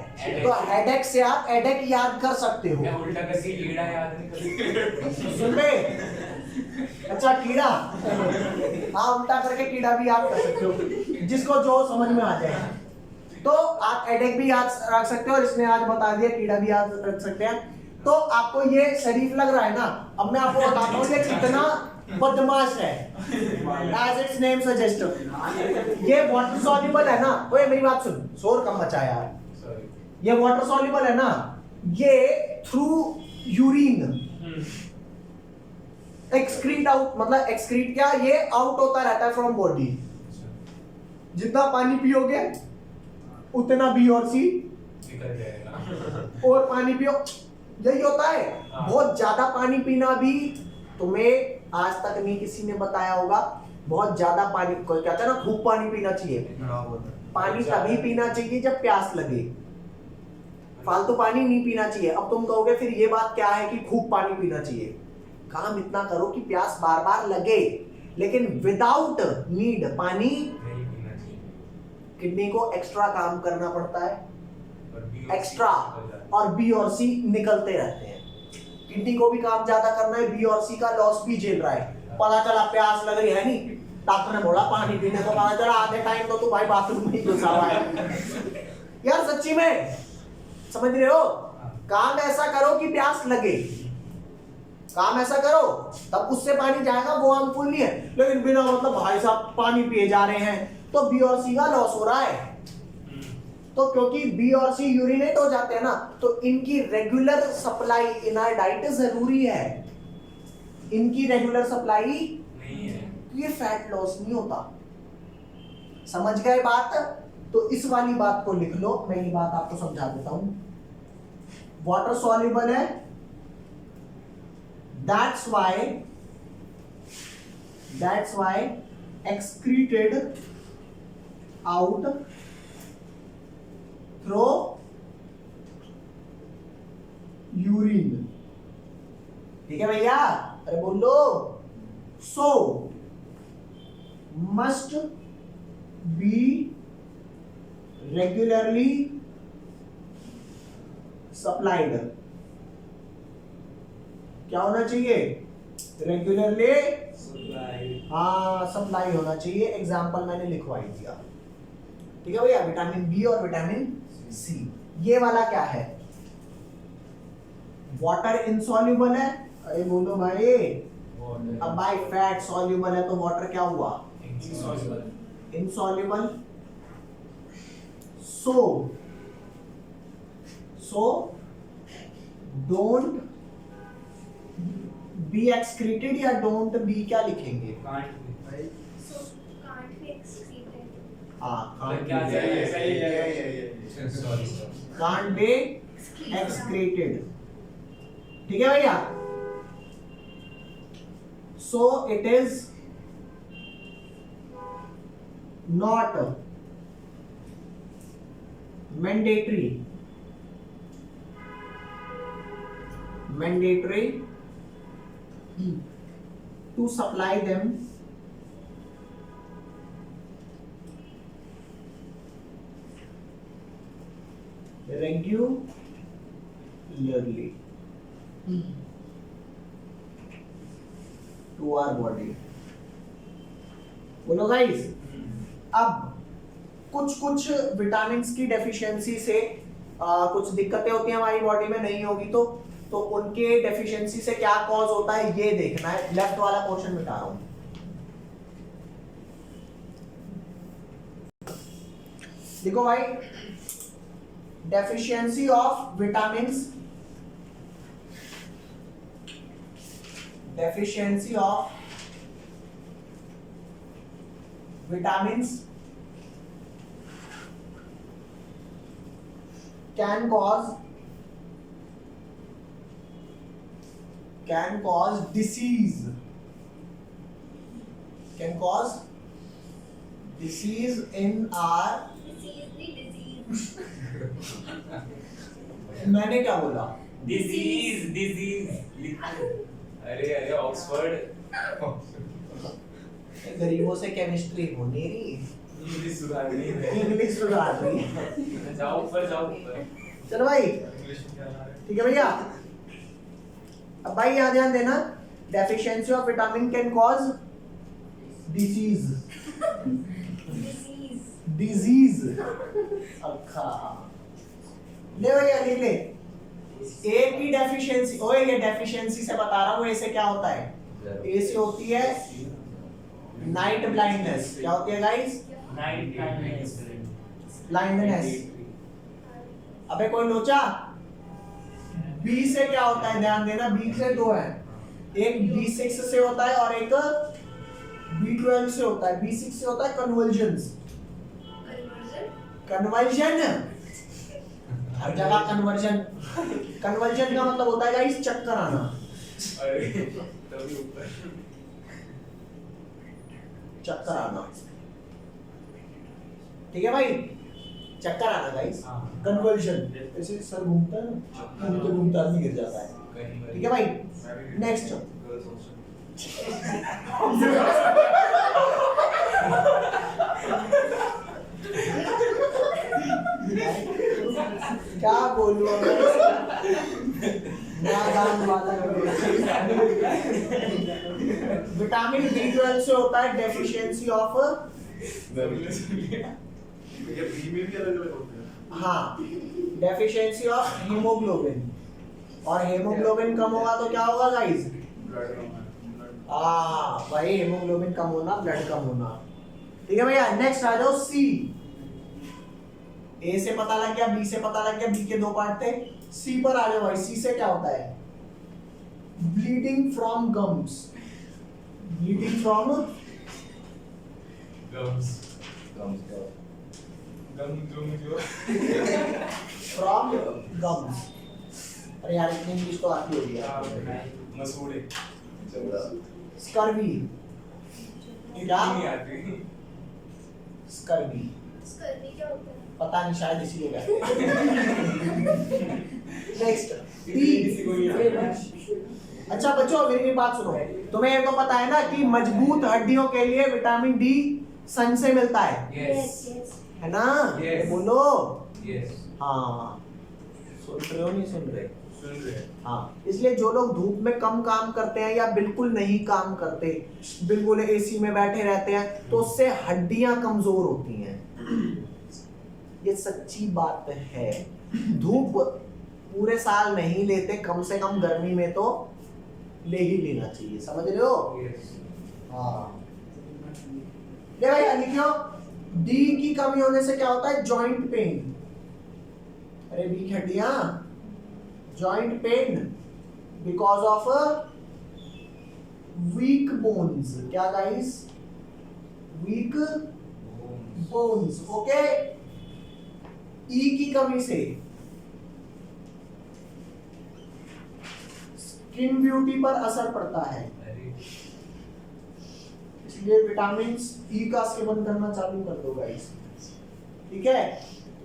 तो हेडेक से आप एडेक याद कर सकते हो। मैं उल्टा करके कीड़ा याद नहीं कर। सुन बे, अच्छा कीड़ा, हाँ उल्टा करके कीड़ा भी याद कर सकते हो, जिसको जो समझ में आ जाए। तो आप एडेक भी याद रख सकते हो, और इसने आज बता दिया कीड़ा भी याद रख सकते हैं। तो आपको ये शरीफ लग रहा है ना? अब मैं आपको बताता हूँ ये कितना बदमाश है। As its name suggests, ये वाटर सॉल्युबल है ना? ओए मेरी बात सुन, शोर कम मचा यार। ये वाटर सॉल्युबल है ना, ये थ्रू यूरिन एक्सक्रीट आउट, मतलब एक्सक्रीट क्या, ये आउट होता रहता है फ्रॉम बॉडी। जितना पानी पियोगे उतना बी और सी निकल जाएगा। और पानी पियो, यही होता है। बहुत ज्यादा पानी पीना भी, तुम्हें आज तक नहीं किसी ने बताया होगा, बहुत ज्यादा पानी, कोई कहता है ना खूब पानी पीना चाहिए। पानी तभी पीना चाहिए जब प्यास लगे, फालतू पानी नहीं पीना चाहिए। अब तुम कहोगे फिर ये बात क्या है कि खूब पानी पीना चाहिए? काम इतना करो कि प्यास बार बार लगे, लेकिन विदाउट नीड पानी नहीं पीना चाहिए। किडनी को एक्स्ट्रा काम करना पड़ता है, एक्स्ट्रा, और बी और सी निकलते रहते हैं। किडनी को भी काम ज्यादा करना है, बी और सी का लॉस भी झेल रहा है। पता चला प्यास लग रही है नहीं, डॉक्टर ने बोला पानी पीने को, पता चला आधे टाइम तो तू भाई बाथरूम में ही घुसा हुआ है। यार सच्ची में, समझ रहे हो? काम ऐसा करो कि प्यास लगे। काम ऐसा करो तब उससे पानी जाएगा, वो हार्मफुल नहीं है। लेकिन बिना मतलब भाई साहब पानी पिए जा रहे हैं तो बी और सी का लॉस हो रहा है। तो क्योंकि बी और सी यूरिनेट हो जाते हैं ना, तो इनकी regular supply in our diet जरूरी है। इनकी रेगुलर सप्लाई नहीं है, ये फैट लॉस नहीं होता। समझ गए बात? तो इस वाली बात को लिख लो, मैं ये बात आपको समझा देता हूं। वाटर सॉल्युबल है, that's why excreted out through urine. ठीक है भैया? अरे बोलो। सो मस्ट बी रेगुलरली सप्लाइड। क्या होना चाहिए? रेगुलरली हाँ सप्लाई होना चाहिए। एग्जाम्पल मैंने लिखवाई दिया। ठीक है भैया? विटामिन बी और विटामिन सी। ये वाला क्या है? वाटर इनसॉल्युबल है। अरे बोलो भाई। अब भाई फैट सॉल्युबल है तो वाटर क्या हुआ? Insoluble. So don't be excreted या डोंट बी क्या लिखेंगे? So can't be excreted. हाँ क्या सही can't be excreted। ठीक है भैया? So it is not mandatory to supply them regularly to our body। बोलो गाइस। अब कुछ विटामिन की डेफिशिएंसी से कुछ दिक्कतें होती हैं हमारी बॉडी में, नहीं होगी तो उनके डेफिशिएंसी से क्या कॉज होता है ये देखना है। लेफ्ट वाला पोर्शन मिटा रहा हूं। देखो भाई, deficiency of vitamins, deficiency of vitamins can cause disease in our Disease. मैंने क्या बोला? डिजीज अरे ऑक्सफोर्ड गरीबों से केमिस्ट्री होनी रही, इंग्लिश सुधारनी है। इंग्लिश सुधार रही। जाओ ऊपर चलो भाई, ठीक है भैया? अब भाई यहाँ ध्यान देना, deficiency of vitamin can cause disease. अच्छा ले भैया ले। ए की डेफिशिएंसी, ओए ये डेफिशिएंसी से बता रहा हूँ, ए से क्या होता है? ए से होती है नाइट ब्लाइंडनेस। क्या होती है गाइस? Night blindness. अबे कोई लोचा? बी से क्या होता है? ध्यान देना, बी से दो है, एक B6 से होता है और एक B12 से होता है। B6 से होता है कन्वर्जन। हर जगह कन्वर्जन का मतलब होता है गाइस चक्कर आना। अरे तभी ऊपर चक्कर आना। ठीक है भाई? चक्कर आना गाइस, कन्वर्जन। ऐसे सर घूमता है ना, तो घूमता आदमी गिर जाता है। ठीक है भाई? नेक्स्ट क्या बोलूं विटामिन B12 से होता है डेफिशिएंसी ऑफ, हाँ डेफिशिएंसी ऑफ हीमोग्लोबिन। और हीमोग्लोबिन कम होगा तो क्या होगा गाइस? भाई हेमोग्लोबिन कम होना, ब्लड कम होना। ठीक है भैया, नेक्स्ट आ जाओ सी। ए से पता लग गया, बी से पता लग गया, बी के 2 पार्ट थे। सी पर आ जाओ भाई। सी से क्या होता है? Bleeding from gums. Bleeding from gums from gums. अरे यार इतनी इंग्लिश तो आती होगी यार। मसूड़े स्कर्वी। क्या? नहीं आती। स्कर्वी स्कर्वी क्या होता है? पता नहीं, शायद इसीलिए कहते हैं। नेक्स्ट किसी को नहीं आता। अच्छा बच्चों मेरी भी बात सुनो। तुम्हें ये तो पता है ना कि मजबूत हड्डियों के लिए विटामिन डी सन से मिलता है, यस यस। है ना? Yes. बोलो। यस हाँ, सुन रहे हो नहीं सुन रहे? सुन रहे हैं। हाँ, इसलिए जो लोग धूप में कम काम करते हैं या बिल्कुल नहीं काम करते, बिल्कुल एसी में बैठे रहते हैं, तो उससे हड्डियां कमजोर होती हैं। ये सच्ची बात है। धूप पूरे साल नहीं लेते, कम से कम गर्मी में तो ले ही लेना चाहिए, समझ रहे हो? यस हाँ, ले भाई लिखियो। डी की कमी होने से क्या होता है? Joint pain. अरे वीक हड्डियां, joint pain because of weak bones. क्या guys? Weak bones. Okay. E की कमी से स्किन ब्यूटी पर असर पड़ता है, अरे इसलिए विटामिन ई का सेवन करना चालू कर दो गाइस। ठीक है,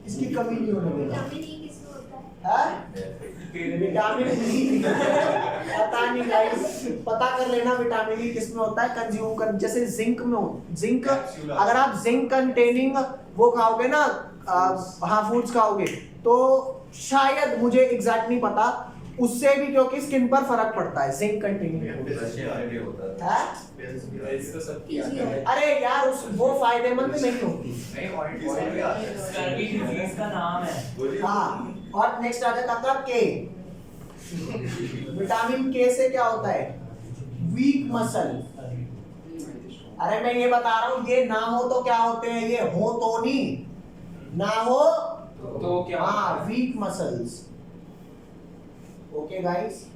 इसकी कमी नहीं होने देना। विटामिन ई किसमें होता है? है विटामिन ई पता नहीं गाइस, पता कर लेना विटामिन ई किसमें होता है। कंज्यूम कर, जैसे जिंक में हो। जिंक, अगर आप जिंक कंटेनिंग वो खाओगे ना, हाँ फूड्स खाओगे, तो शायद मुझे एग्जैक्ट नहीं पता, उससे भी क्योंकि स्किन पर फर्क पड़ता है जिंक कंटेनिंग फूड है। इसको सब किया है। अरे यार वो फायदेमंद नहीं होती। स्कर्वी डिजीज का नाम है। हाँ, और नेक्स्ट आ जाता है के। विटामिन के से क्या होता है? Weak muscle. अरे मैं ये बता रहा हूँ, ये ना हो तो क्या होते हैं, ये हो तो नहीं, ना हो तो क्या? हाँ, वीक मसल्स। ओके गाइस,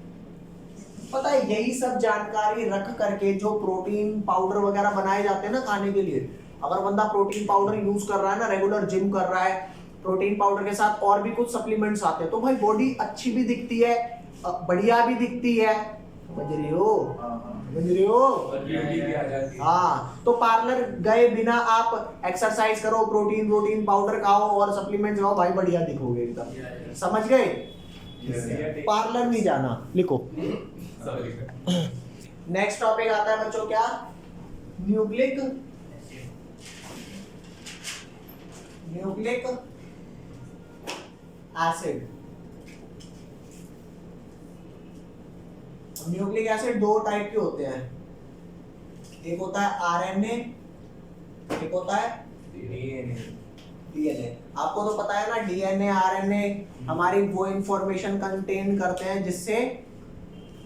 पता है यही सब जानकारी रख करके जो प्रोटीन पाउडर वगैरह बनाए जाते हैं ना खाने के लिए, अगर बंदा प्रोटीन पाउडर यूज कर रहा है ना, रेगुलर जिम कर रहा है, प्रोटीन पाउडर के साथ और भी कुछ सप्लीमेंट्स आते हैं, तो भाई बॉडी अच्छी भी दिखती है, बढ़िया भी दिखती है। समझ रही हो? समझ रही हो? और ब्यूटी भी आ जाती है। हाँ, तो पार्लर गए बिना आप एक्सरसाइज करो, प्रोटीन पाउडर खाओ और सप्लीमेंट खाओ, भाई बढ़िया दिखोगे एकदम। समझ गए? पार्लर नहीं जाना। लिखो। नेक्स्ट टॉपिक आता है बच्चों, क्या? Nucleic acid. न्यूक्लिक एसिड दो टाइप के होते हैं, एक होता है आरएनए, एक होता है डीएनए। आपको तो पता है ना, डीएनए आरएनए हमारी वो इंफॉर्मेशन कंटेन करते हैं जिससे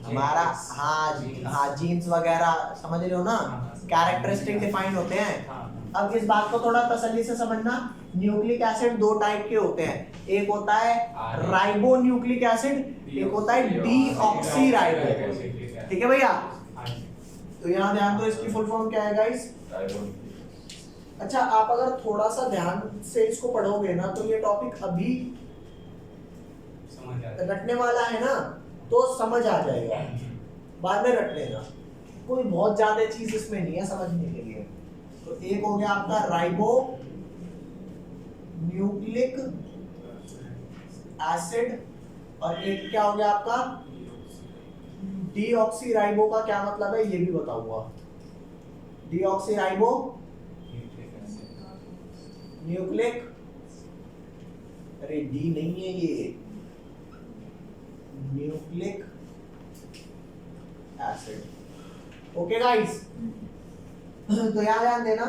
हमारा हाँ जीन्स वगैरह, समझ रहे हो ना, कैरेक्टरिस्टिक डिफाइन होते हैं। अब इस बात को थोड़ा तसल्ली से समझना, न्यूक्लिक एसिड दो टाइप के होते हैं, एक होता है राइबो न्यूक्लिक एसिड, एक होता है डीऑक्सी राइबो। ठीक है भैया? तो यहाँ ध्यान दो, इसकी फुल फॉर्म क्या है गाइस? अच्छा, आप अगर थोड़ा सा ध्यान से इसको पढ़ोगे ना, तो ये टॉपिक अभी रटने वाला है ना, तो समझ आ जाएगा, बाद में रट लेना, कोई बहुत ज्यादा चीज इसमें नहीं है समझने के लिए। तो एक हो गया आपका राइबो न्यूक्लिक एसिड, और एक क्या हो गया आपका डीऑक्सी राइबो। का क्या मतलब है ये भी बताऊंगा। डीऑक्सी राइबो न्यूक्लिक, अरे डी नहीं है ये, न्यूक्लिक एसिड। ओके गाइस, तो यहां ध्यान देना,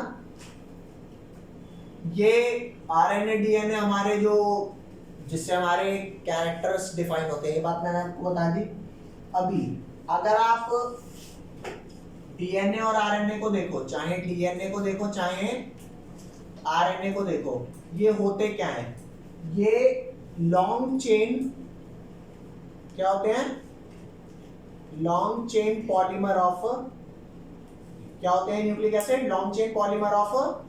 ये आरएनए डीएनए हमारे जो जिससे हमारे कैरेक्टर्स डिफाइन होते हैं, ये बात मैंने आपको बता दी। अभी अगर आप डीएनए और आरएनए को देखो, चाहे डीएनए को देखो चाहे आरएनए को देखो, ये होते क्या है? ये लॉन्ग चेन क्या होते हैं? लॉन्ग चेन पॉलीमर ऑफ क्या होते हैं? Nucleic acid, long chain polymer of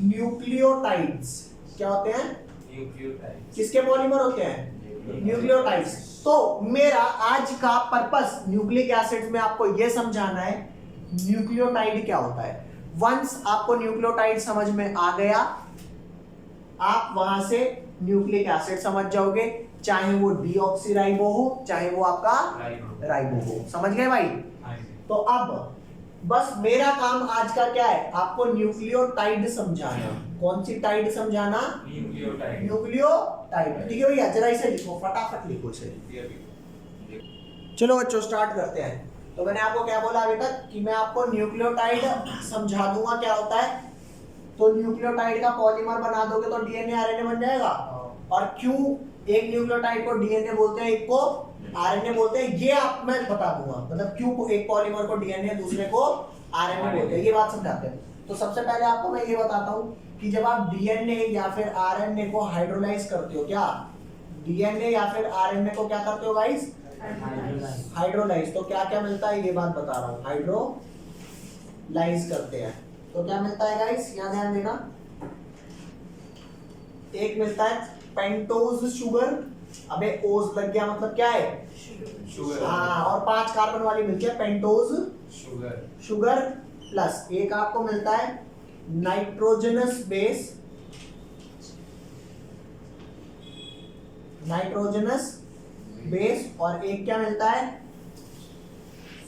nucleotides. क्या होते हैं? न्यूक्लियोटाइड्स। किसके पॉलीमर होते हैं? न्यूक्लियोटाइड्स। तो मेरा आज का पर्पस न्यूक्लिक एसिड्स में आपको यह समझाना है न्यूक्लियोटाइड क्या होता है। वंस आपको न्यूक्लियोटाइड समझ में आ गया, आप वहां से न्यूक्लिक एसिड समझ जाओगे, चाहे वो डीऑक्सीराइबो हो चाहे वो आपका राइबो हो। समझ गए भाई? तो अब बस मेरा काम आज का क्या है? आपको न्यूक्लियोटाइड समझाना। कौन सी टाइड समझाना? न्यूक्लियोटाइड। न्यूक्लियोटाइड। ठीक है भैया, जरा इसे लिखो, फटाफट लिखो इसे। चलो बच्चों स्टार्ट करते हैं। तो मैंने आपको क्या बोला अभी तक कि मैं आपको न्यूक्लियोटाइड समझा दूंगा क्या होता है। तो न्यूक्लियोटाइड का पॉलीमर बना दोगे तो डीएनए आरएनए बन जाएगा। और क्यों एक न्यूक्लियोटाइड को डीएनए बोलते हैं, एक को आरएनए बोलते हैं, ये आप मैं बता दूंगा। मतलब क्यों एक पॉलीमर को डीएनए दूसरे को आरएनए बोलते हैं, ये बात समझाते हैं। तो सबसे पहले आपको मैं ये बताता हूँ कि जब आप डीएनए या फिर आरएनए को हाइड्रोलाइज करते हो, क्या डीएनए या फिर आरएनए को क्या करते हो गाइस? हाइड्रोलाइज। तो क्या क्या मिलता है ये बात बता रहा हूँ। हाइड्रोलाइज करते हैं तो क्या मिलता है गाइस? यहाँ ध्यान देना। एक मिलता है पेंटोज शुगर। अबे ओज लग गया, मतलब क्या है? शुगर। हाँ, और 5 कार्बन वाली मिलती है पेंटोज शुगर प्लस एक आपको मिलता है नाइट्रोजनस बेस। नाइट्रोजनस बेस और एक क्या मिलता है?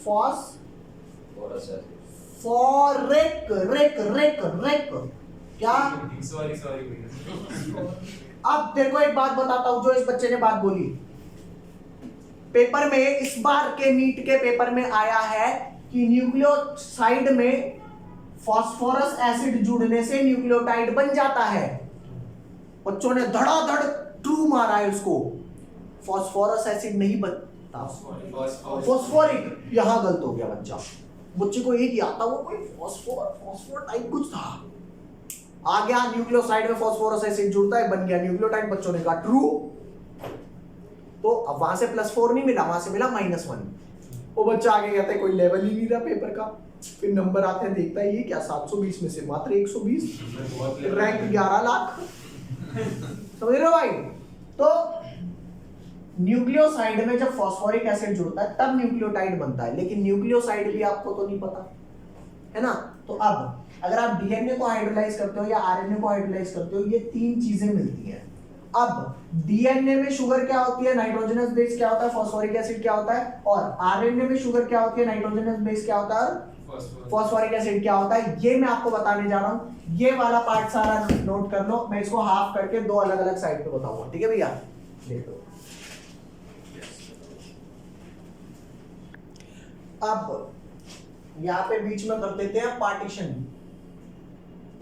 फॉस्फोरिक रेक क्या? सॉरी अब देखो एक बात बताता हूं जो इस बच्चे ने बात बोली। पेपर में इस बार के नीट के पेपर में आया है कि न्यूक्लियोसाइड में फास्फोरस एसिड जुड़ने से न्यूक्लियोटाइड बन जाता है। बच्चों ने धड़ाधड़ ट्रू मारा है उसको। फास्फोरस एसिड नहीं बनता, फास्फोरिक। यहां गलत हो गया बच्चा। बच्चे को एक याद था, वो कोई फास्फोर टाइप कुछ था। आ गया न्यूक्लियोसाइड में फास्फोरस एसिड जुड़ता है, बन गया न्यूक्लियोटाइड। बच्चों ने कहा ट्रू। तो अब वहां से +4 नहीं मिला, वहां से मिला -1। वो बच्चा आगे कहता है कोई लेवल ही नहीं रहा पेपर का। फिर नंबर आते हैं, देखता है ये क्या 720 में से मात्र 120, रैंक 11 लाख। समझ रहे हो भाई? तो न्यूक्लियोसाइड में जब फास्फोरिक एसिड जुड़ता है तब न्यूक्लियोटाइड बनता है, लेकिन न्यूक्लियोसाइड भी आपको तो नहीं पता है ना। तो अब अगर आप डीएनए को हाइड्रोलाइज करते हो या आरएनए को हाइड्रोलाइज करते हो, ये 3 चीजें मिलती हैं। अब डीएनए में शुगर क्या होती है? नाइट्रोजनस बेस क्या होता है? फास्फोरिक एसिड क्या होता है? और आरएनए में शुगर क्या होती है? नाइट्रोजनस बेस क्या होता है? फास्फोरिक एसिड क्या होता है? ये मैं आपको बताने जा रहा हूं। ये वाला पार्ट सारा नोट कर लो, मैं इसको हाफ करके 2 अलग अलग साइड पे बताऊंगा। ठीक है भैया? देखो अब यहाँ पे बीच में कर देते हैं पार्टीशन।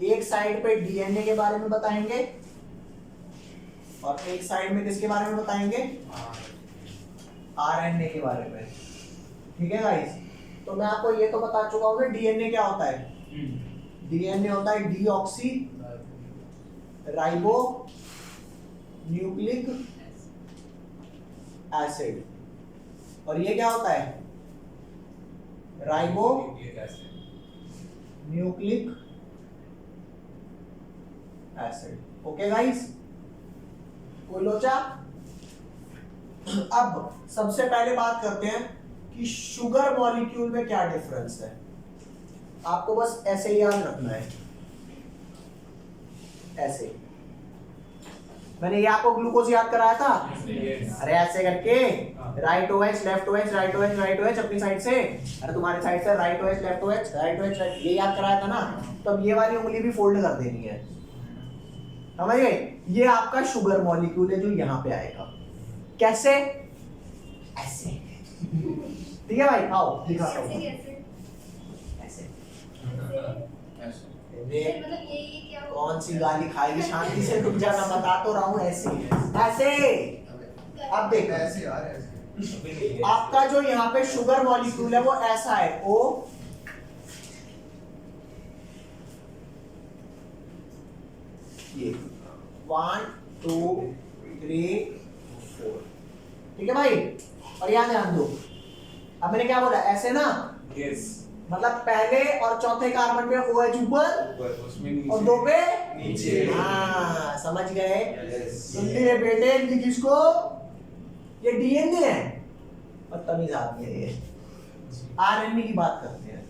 एक साइड पे डीएनए के बारे में बताएंगे और एक साइड में किसके बारे में बताएंगे? आरएनए के बारे में। ठीक है गाइस? तो मैं आपको ये तो बता चुका हूं ना डीएनए क्या होता है। डीएनए होता है डीऑक्सी राइबो न्यूक्लिक एसिड। और ये क्या होता है? Ribo nucleic acid. Okay guys? कोई लोचा? अब सबसे पहले बात करते हैं कि शुगर मॉलिक्यूल में क्या डिफरेंस है। आपको बस ऐसे ही याद रखना है, ऐसे। मैंने ये आपको ग्लूकोज याद कराया था। अरे ऐसे करके right OH left OH right OH right OH अपनी साइड से। अरे तुम्हारी साइड से right OH left OH right OH right, ये याद कराया था ना। तो अब ये वाली उंगली भी फोल्ड कर देनी है। समझ गए? ये आपका शुगर मॉलिक्यूल है जो यहाँ पे आएगा। कैसे? ऐसे। ठीक है भाई? आओ दिखाता हूँ। ऐसे। मतलब ये क्या? कौन सी गाली खाएगी? शांति से रुक जाना, बता तो रहा हूँ। ऐसे ऐसे। अब देखो ऐसे यार, ऐसे आपका जो यहाँ पे शुगर मॉलिक्यूल है वो ऐसा है ओ, ये 1 2 3 4, ठीक है भाई। और यहाँ ध्यान दो, अब मैंने क्या बोला, ऐसे ना, यस, मतलब पहले और चौथे कार्बन पे OH ऊपर उसमें नीचे और 2 पे नीचे। हाँ, समझ गए। यस, सुन लिए बेटे, लिख इसको, ये डीएनए है, बदतमीज आदमी है ये। आरएनए की बात करते हैं,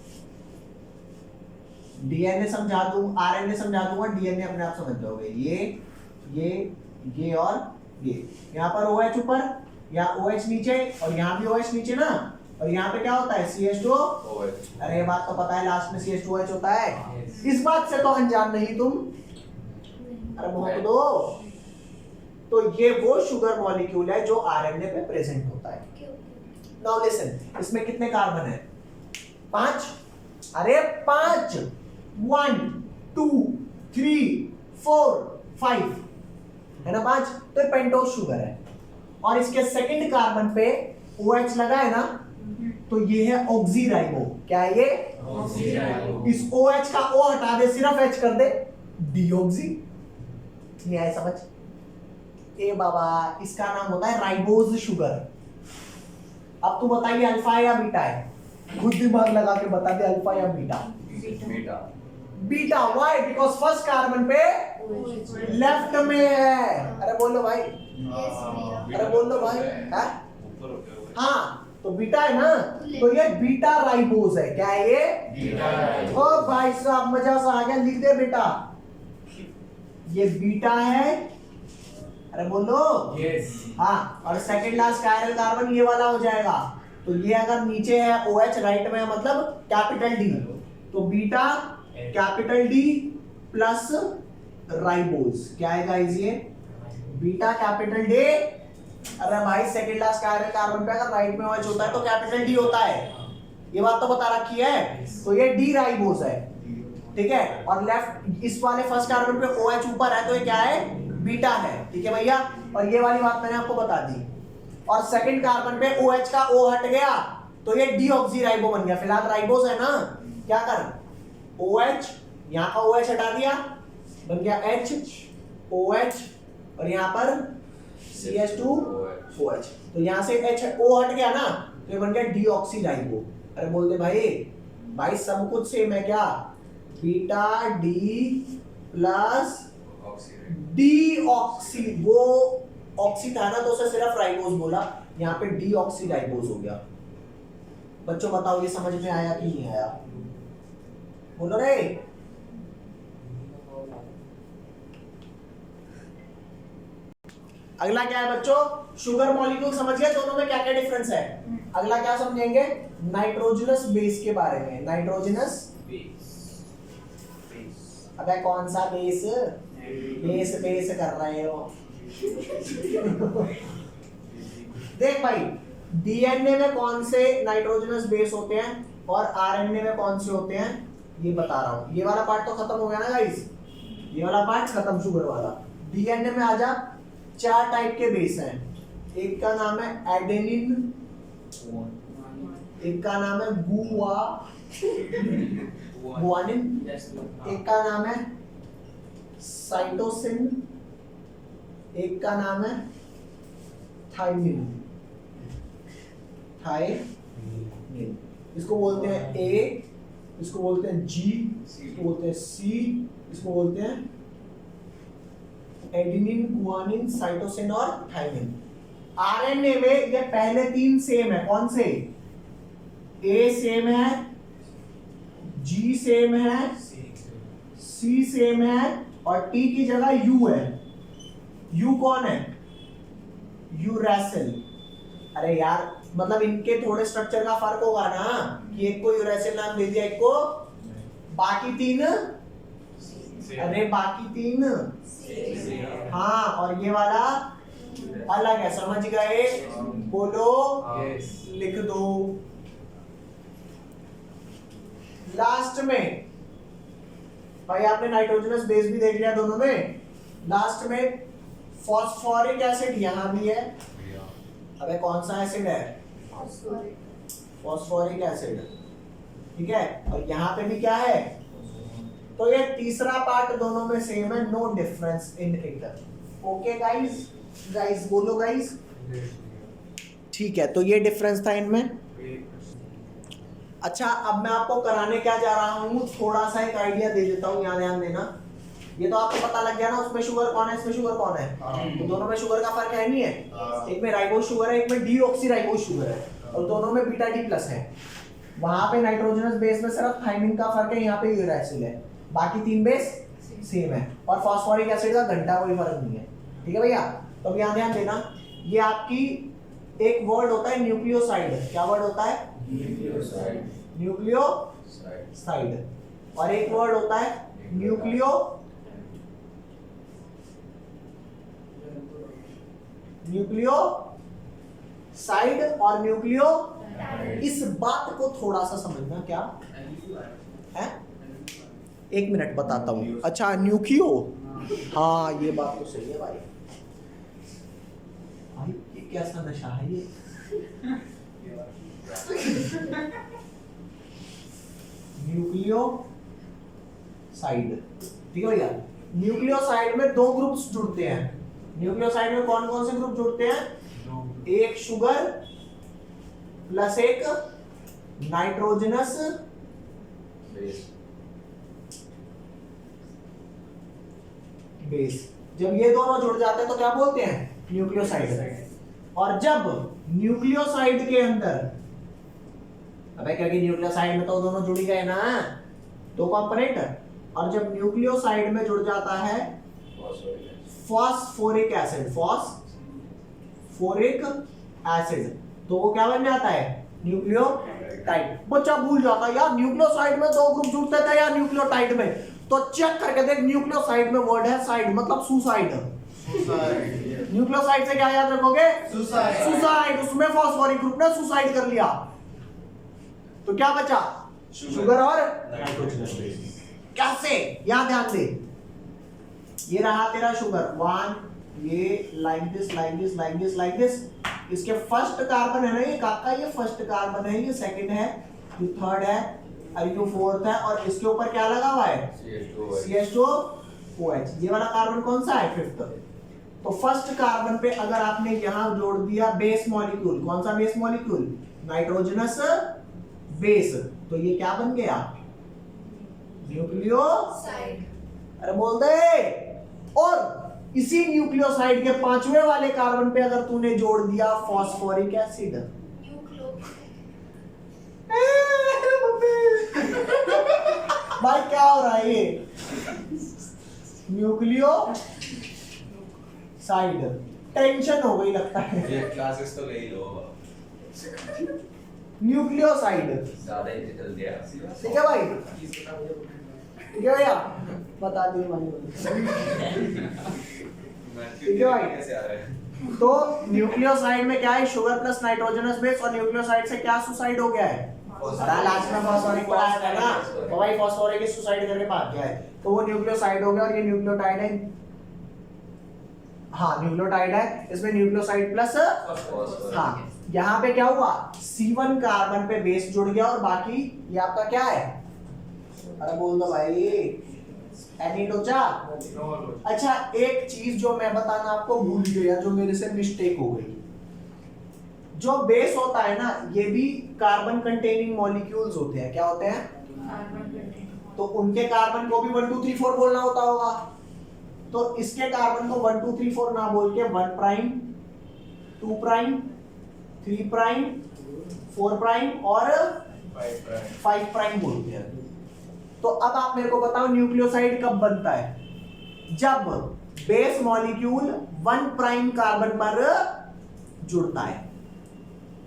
डीएनए समझा दूं, आरएनए समझा दूंगा, डीएनए अपने आप समझ जाओगे। ये और ये, यहाँ पर OH ऊपर, यहाँ OH नीचे, और यहाँ भी OH नीचे ना, और यहाँ पे क्या होता है CH2। अरे ये बात तो पता है, लास्ट में CH2OH होता है, Yes. इस बात से तो अनजान नहीं तुम। अरे बहुत दो, तो ये वो शुगर मॉलिक्यूल है जो आरएनए पे प्रेजेंट होता है। नाउ लिसन, इसमें कितने कार्बन है? 5। अरे 5, 1 2 3 4 5 है ना, 5। तो ये पेंटोस शुगर है, और इसके सेकंड कार्बन पे OH लगा है ना, तो ये है ऑक्सीराइबो। क्या है ये? इस OH का O हटा दे, सिर्फ H कर दे, डीऑक्सी। नहीं आया समझ? ए बाबा, इसका नाम होता है राइबोज शुगर। अब तू बताइए अल्फा या बीटा है? खुद दिमाग लगा के बता दे, अल्फा या beta? Beta. Why? Because first carbon पे लेफ्ट में है। अरे बोलो भाई, अरे बोलो भाई, हाँ, तो बीटा है ना, तो ये बीटा राइबोज है। क्या है ये? ओ भाई साहब, मजा सा आ गया, लिख दे बेटा, ये बीटा है। अरे बोलो यस, हाँ, और सेकंड लास्ट कायरल कार्बन ये वाला हो जाएगा। तो ये अगर नीचे है OH, राइट में है, मतलब कैपिटल D, तो beta capital D plus ribose. क्या है गाइस ये? Beta capital D। अरे भाई सेकंड लास्ट कायरल कार्बन पे अगर राइट में OH होता है तो कैपिटल D होता है, ये बात तो बता रखी है। तो ये D राइबोज है, ठीक है। और लेफ्ट इस वाले फर्स्ट कार्बन पे OH ऊपर है, तो ये क्या है? बीटा है, ठीक है भैया। और ये वाली बात मैंने आपको बता दी। और सेकंड कार्बन पे OH का O हट गया, तो ये डीऑक्सीराइबो बन गया। फिलहाल राइबोज है ना, क्या कर, OH, यहाँ का OH हटा दिया, बन गया H, OH, और यहाँ पर CH2OH। तो यहाँ से HO हट गया ना, तो ये बन गया डीऑक्सीराइबो। अरे बोलते भाई, भाई सब कुछ सेम है क्या? बीटा D प्लस डीऑक्सी, वो ऑक्सी था ना, तो उसे सिर्फ राइबोज बोला, यहाँ पे डीऑक्सीराइबोज हो गया। बच्चों बताओ, ये समझ में आया कि नहीं आया? बोलो रे। अगला क्या है बच्चों? शुगर मॉलिक्यूल समझ गए दोनों में क्या क्या डिफरेंस है? अगला क्या समझेंगे? नाइट्रोजनस बेस के बारे में। नाइट्रोजनस अबे कौन सा बेस? बेस कर रहे हो। देख भाई, डीएनए में कौन से नाइट्रोजनस बेस होते हैं और आरएनए में कौन से होते हैं, ये बता रहा हूं। ये वाला पार्ट तो खत्म हो गया ना गाइस, ये वाला पार्ट खत्म शुगर वाला। डीएनए में आजा, 4 टाइप के बेस हैं। एक का नाम है एडेनिन, एक का नाम है गुआनिन, एक का नाम है साइटोसिन, एक का नाम है थाइमिन। इसको बोलते हैं ए, इसको बोलते हैं जी, इसको बोलते हैं सी, इसको बोलते हैं एडेनिन, गुआनिन, साइटोसिन और थाइमिन। आरएनए में ये पहले 3 सेम है। कौन से? ए सेम है, जी सेम है, सी सेम है, और टी की जगह यू है। यू कौन है? यूरेसिल। अरे यार, मतलब इनके थोड़े स्ट्रक्चर का फर्क होगा ना, कि एक को यूरेसिल नाम दे दिया, एक को, बाकी 3, अरे बाकी 3 हाँ, और ये वाला अलग है। समझ गए? बोलो लिख दो। लास्ट में भाई आपने नाइट्रोजनस बेस भी देख लिया दोनों में। लास्ट में फॉस्फोरिक एसिड यहां भी है अबे कौन सा एसिड है? फॉस्फोरिक एसिड, ठीक है। और यहाँ पे भी क्या है? तो ये तीसरा पार्ट दोनों में सेम है, no difference in it. Okay guys, guys बोलो गाइस, ठीक है। तो ये डिफरेंस था इनमें। अच्छा, अब मैं आपको कराने क्या जा रहा हूँ, थोड़ा सा एक आइडिया दे देता हूँ, यहाँ ध्यान देना। ये तो आपको पता लग गया ना, उसमें शुगर कौन है, इसमें शुगर कौन है। तो दोनों में शुगर का फर्क है नहीं है, एक में राइबोज शुगर है, एक में डीऑक्सीराइबोज शुगर है, और दोनों में बीटा डी प्लस है। वहां पे नाइट्रोजनस बेस में सिर्फ थाइमिन का फर्क है, यहाँ पे यूरासिल है, बाकी तीन बेस सेम है। और फास्फोरिक एसिड का घंटा कोई फर्क नहीं है, ठीक है भैया। तो अब यहाँ ध्यान देना, ये आपकी एक वर्ड होता है न्यूक्लियोसाइड। क्या वर्ड होता है? न्यूक्लियोसाइड। और एक वर्ड होता है न्यूक्लियोसाइड और न्यूक्लियो। इस बात को थोड़ा सा समझना, क्या है? एक मिनट बताता हूँ। अच्छा, न्यूक्लियो, हाँ ये बात तो सही है भाई। भाई ये कैसा नशा है ये? न्यूक्लियोसाइड, ठीक है भैया। न्यूक्लियोसाइड में दो ग्रुप्स जुड़ते हैं। न्यूक्लियोसाइड में कौन कौन से ग्रुप जुड़ते हैं? एक शुगर प्लस एक नाइट्रोजनस बेस। जब ये दोनों जुड़ जाते हैं तो क्या बोलते हैं? न्यूक्लियोसाइड। और जब न्यूक्लियोसाइड के अंदर, अबे क्या कि न्यूक्लियोसाइड में तो दोनों जुड़ गए ना, दो कंपोनेंट। और जब न्यूक्लियोसाइड में जुड़ जाता है फॉस्फोरिक एसिड, तो वो क्या बन जाता है? न्यूक्लियोटाइड। बच्चा भूल जाता है यार, न्यूक्लियोसाइड में दो ग्रुप जुड़ते थे या न्यूक्लियोटाइड में, तो चेक करके देख, न्यूक्लियोसाइड में वर्ड है साइड, मतलब सुसाइड। न्यूक्लियोसाइड से क्या याद रखोगे? सुसाइड। उसमें फॉस्फोरिक ग्रुप ने सुसाइड कर लिया, तो क्या बचा? शुगर और नाइट्रोजनस बेस। कैसे? यहां ध्यान दे, ये रहा तेरा शुगर 1, ये like this like this like this like this. इसके फर्स्ट कार्बन है ना ये काका, ये फर्स्ट कार्बन है, ये सेकंड है, ये थर्ड है, और ये फोर्थ है। और इसके ऊपर क्या लगा हुआ है? CH2OH। ये वाला कार्बन कौन सा है? फिफ्थ। तो फर्स्ट कार्बन पे अगर आपने यहां जोड़ दिया बेस मॉलिक्यूल, कौन सा बेस मॉलिक्यूल? Nitrogenous base. तो ये क्या बन गया? न्यूक्लियोसाइड। अरे बोल दे। और इसी न्यूक्लियोसाइड के पांचवें वाले कार्बन पे अगर तूने जोड़ दिया फॉस्फोरिक एसिड, भाई क्या हो रहा है ये? न्यूक्लियोसाइड। टेंशन हो गई लगता है। ये क्लासेस तो ले ही लो। न्यूक्लियोसाइड, ज्यादा ही चल दिया। ठीक है भाई, ठीक है भैया, बता दिए भाई। ठीक है भाई। कैसे आ रहा है? तो न्यूक्लियोसाइड में क्या है? Sugar plus nitrogenous base. और न्यूक्लियोसाइड से क्या सुसाइड हो गया है? लास्ट में फॉस्फोरिक पढ़ाया था ना, तो भाई फॉस्फोरिक इस सुसाइड करके भाग गया है, तो वो न्यूक्लियोसाइड हो गया। और ये न्यूक्लियोटाइड है, हाँ न्यूक्लियोटाइड है, इसमें न्यूक्लियोसाइड प्लस, हाँ यहाँ पे क्या हुआ? C1 कार्बन पे बेस जुड़ गया, और बाकी ये आपका क्या है? अरे बोल दो भाई, एनिडोचा। अच्छा, एक चीज जो मैं बताना आपको भूल गया, जो मेरे से मिस्टेक हो गई। जो बेस होता है ना, ये भी कार्बन कंटेनिंग मॉलिक्यूल्स होते हैं। क्या होते हैं? तो उनके कार्बन को भी 1 2 3 4 बोलना होता होगा। तो इसके कार्बन को 1 2 3 4 ना बोल के 1 प्राइम, 2 प्राइम, 3 प्राइम, 4 प्राइम और 5 प्राइम बोलते हैं। तो अब आप मेरे को बताओ न्यूक्लियोसाइड कब बनता है? जब बेस मॉलिक्यूल 1 प्राइम कार्बन पर जुड़ता है।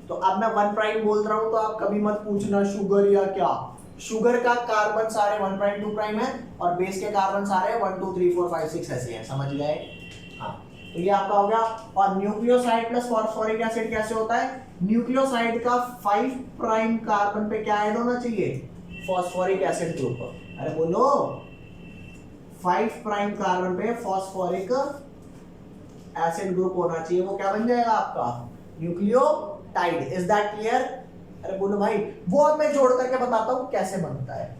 तो अब मैं 1 प्राइम बोल रहा हूं, तो आप कभी मत पूछना शुगर या क्या। शुगर का कार्बन सारे 1 प्राइम 2 प्राइम है, और बेस के कार्बन सारे 1 2 3 4 5 6 ऐसे हैं। समझ गए? हाँ, तो ये आपका हो गया। और न्यूक्लियोसाइड प्लस फॉस्फोरिक एसिड कैसे होता है? न्यूक्लियोसाइड का 5 प्राइम कार्बन पे क्या ऐड होना चाहिए? Phosphoric acid group. अरे बोलो, 5 प्राइम कार्बन पे फॉस्फोरिक एसिड ग्रुप होना चाहिए। वो क्या बन जाएगा आपका? न्यूक्लियोटाइड। Is that clear? अरे बोलो भाई, वो अब मैं जोड़ करके बताता हूं कैसे बनता है,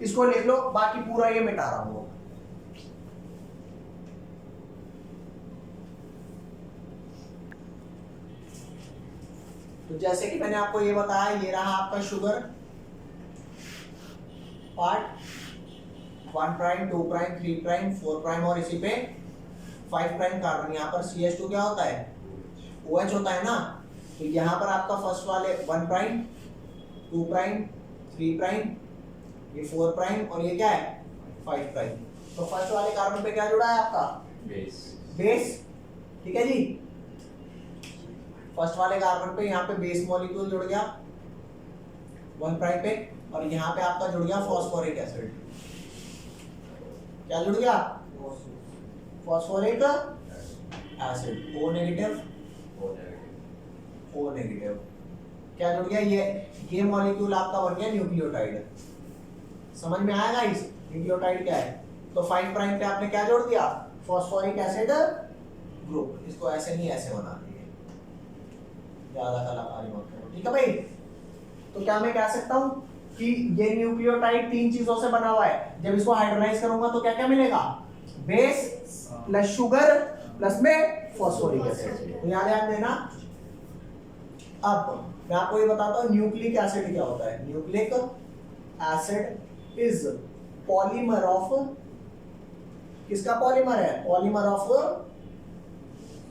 इसको लिख लो, बाकी पूरा ये मिटा रहा हूं। तो जैसे कि मैंने आपको ये बताया, ये रहा आपका sugar part, 1 prime 2 prime 3 prime 4 prime और इसी पे 5 प्राइम कार्बन। यहाँ पर CH2 क्या होता है? OH होता है ना। तो यहाँ पर आपका फर्स्ट वाले 1 प्राइम 2 प्राइम 3 प्राइम, ये 4 प्राइम और ये क्या है 5 प्राइम। तो फर्स्ट वाले कार्बन पे क्या जुड़ा है आपका? बेस। ठीक है जी, फर्स्ट वाले कार्बन पे यहाँ पे बेस मॉलिक्यूल जुड़ गया 1 प्राइम पे, और यहाँ पे आपका जुड़ गया फॉस्फोरिक एसिड। क्या जुड़ गया? Phosphoric acid, O negative O negative. क्या जुड़ गया? ये मॉलिक्यूल आपका बन गया न्यूक्लियोटाइड। समझ में आया गाइस न्यूक्लियोटाइड क्या है? तो 5 प्राइम पे आपने क्या जोड़ दिया? Phosphoric acid group. इसको ऐसे नहीं ऐसे बना दिए, ज्यादा कलाकारी मत करो, ठीक है भाई। तो क्या मैं कह सकता हूं कि ये न्यूक्लियोटाइड 3 चीजों से बना हुआ है। जब इसको हाइड्रोलाइज करूंगा तो क्या क्या मिलेगा? बेस प्लस शुगर प्लस में फॉस्फोरिक एसिड। तो यहाँ ध्यान देना। अब मैं आपको ये बताता हूँ न्यूक्लिक एसिड क्या होता है। Nucleic acid is polymer of, किसका पॉलीमर है? Polymer of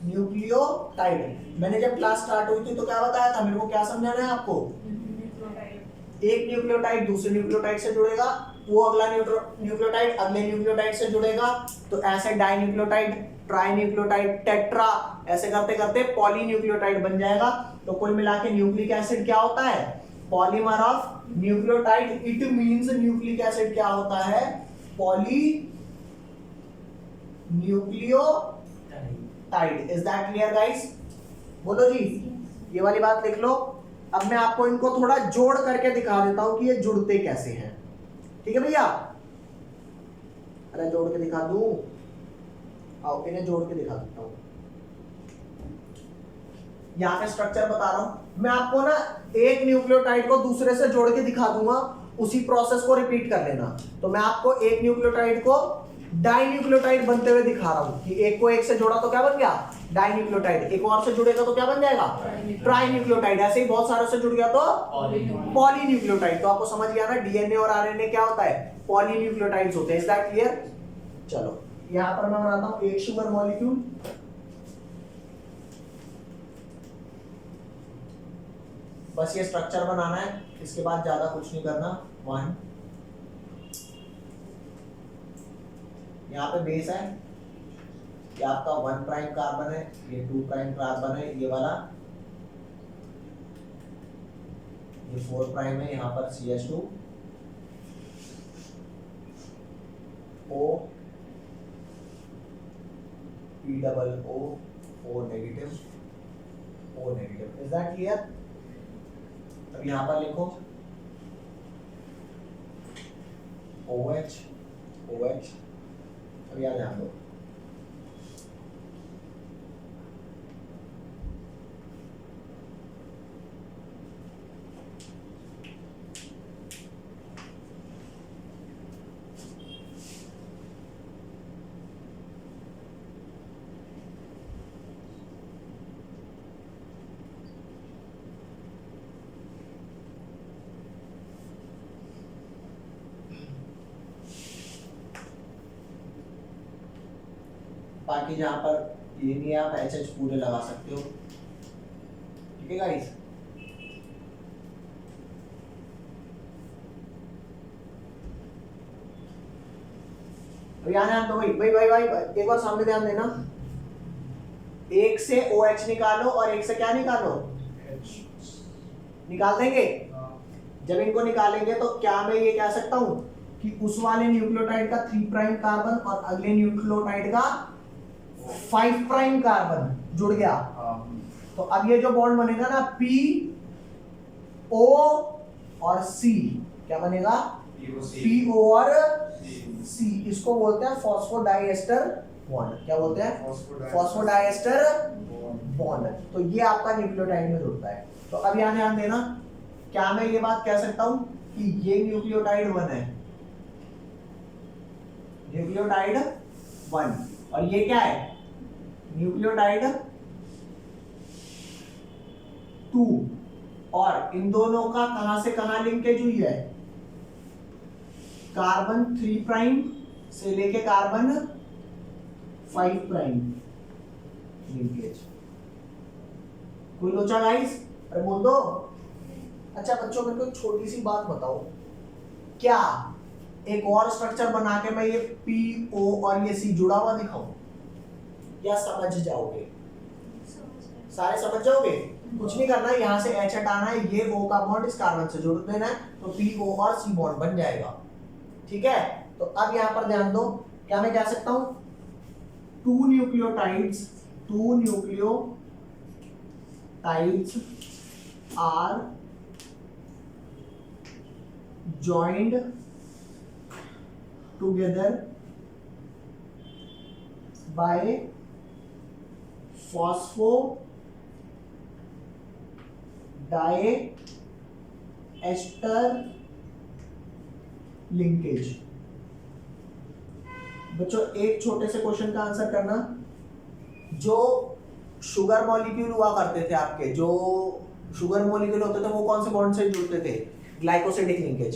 nucleotide. मैंने जब क्लास स्टार्ट हुई थी तो क्या बताया था? मेरे को क्या समझाना है आपको? एक न्यूक्लियोटाइड दूसरे न्यूक्लियोटाइड से जुड़ेगा, वो अगला न्यूक्लियोटाइड अगले न्यूक्लियोटाइड से जुड़ेगा, तो ऐसे dinucleotide, trinucleotide, tetra, ऐसे करते करते पॉली न्यूक्लियोटाइड बन जाएगा। तो कुल मिला के न्यूक्लिक एसिड क्या होता है? Polymer of nucleotide. It means nucleic acid क्या होता है? Poly nucleotide. Is that clear guys? बोलो जी, ये वाली बात लिख लो। अब मैं आपको इनको थोड़ा जोड़ करके दिखा देता हूं कि ये जुड़ते कैसे हैं, ठीक है भैया? अरे जोड़ के दिखा दूं, आओ इन्हें जोड़ के दिखा देता हूं। यहाँ पे स्ट्रक्चर बता रहा हूं मैं आपको ना, एक न्यूक्लियोटाइड को दूसरे से जोड़ के दिखा दूंगा, उसी प्रोसेस को रिपीट कर लेना। तो मैं आपको एक न्यूक्लियोटाइड को डाई न्यूक्लियोटाइड बनते हुए दिखा रहा हूं कि एक को एक से जोड़ा तो क्या बन गया? Dinucleotide. एक और से जुड़ेगा तो क्या बन जाएगा? Trinucleotide. ऐसे ही बहुत सारों से जुड़ गया तो पॉली न्यूक्लियोटाइड। तो आपको समझ गया ना डीएनए और आरएनए क्या होता है? पॉली न्यूक्लियोटाइड्स होते हैं। Is that clear? चलो यहां पर मैं बनाता हूं एक शुगर मॉलिक्यूल, बस ये स्ट्रक्चर बनाना है, इसके बाद ज्यादा कुछ नहीं करना। 1, यहाँ पे बेस है, ये आपका 1 प्राइम कार्बन है, ये 2 प्राइम कार्बन है, ये वाला ये 4 प्राइम है, यहाँ पर CH2 O P double O negative O negative. Is that clear? अब यहाँ पर लिखो OH OH। अब याद ध्यान दो, बाकी जहां पर ये नहीं है आप HH पूरे लगा सकते हो, ठीक है गाइस? अब यहाँ ध्यान दो भाई, एक बार सामने ध्यान देना। एक से OH निकालो और एक से क्या निकालो? निकाल देंगे। जब इनको निकालेंगे तो क्या मैं ये कह सकता हूं कि उस वाले न्यूक्लियोटाइड का 3 प्राइम कार्बन और अगले न्यूक्लियोटाइड का 5 प्राइम कार्बन जुड़ गया। तो अब ये जो बॉन्ड बनेगा ना P O और C, क्या बनेगा? P O और C। इसको बोलते हैं फॉस्फोडाइएस्टर बॉन्ड, क्या बोलते हैं, फॉस्फोडाइएस्टर बॉन्ड। तो ये आपका न्यूक्लियोटाइड में जुड़ता है। तो अब यहाँ ध्यान देना, क्या मैं ये बात कह सकता हूं कि ये न्यूक्लियोटाइड 1 है, न्यूक्लियोटाइड 1, और ये क्या है, न्यूक्लियोटाइड 2, और इन दोनों का कहां से कहां लिंकेज हुई है, कार्बन 3 प्राइम से लेके कार्बन 5 प्राइम लिंकेज। कोई लोचा गाइस? अरे बोल दो। अच्छा बच्चों, मेरे को एक छोटी सी बात बताओ, क्या एक और स्ट्रक्चर बना के मैं ये PO और ये C जुड़ा हुआ दिखाऊं, या समझ जाओगे? सारे समझ जाओगे? कुछ नहीं करना है, यहाँ से H हटाना है, ये O का बॉन्ड इस कार्बन से जोड़ देना है, तो PO और C बॉन्ड बन जाएगा। ठीक है, तो अब यहाँ पर ध्यान दो, क्या मैं कह सकता हूं, two nucleotides are joined together by phosphodiester linkage। बच्चों एक छोटे से क्वेश्चन का आंसर करना, जो शुगर मॉलिक्यूल हुआ करते थे आपके, जो शुगर मॉलिक्यूल होते थे वो कौन से बॉन्ड से जुड़ते थे, ग्लाइकोसिडिक लिंकेज।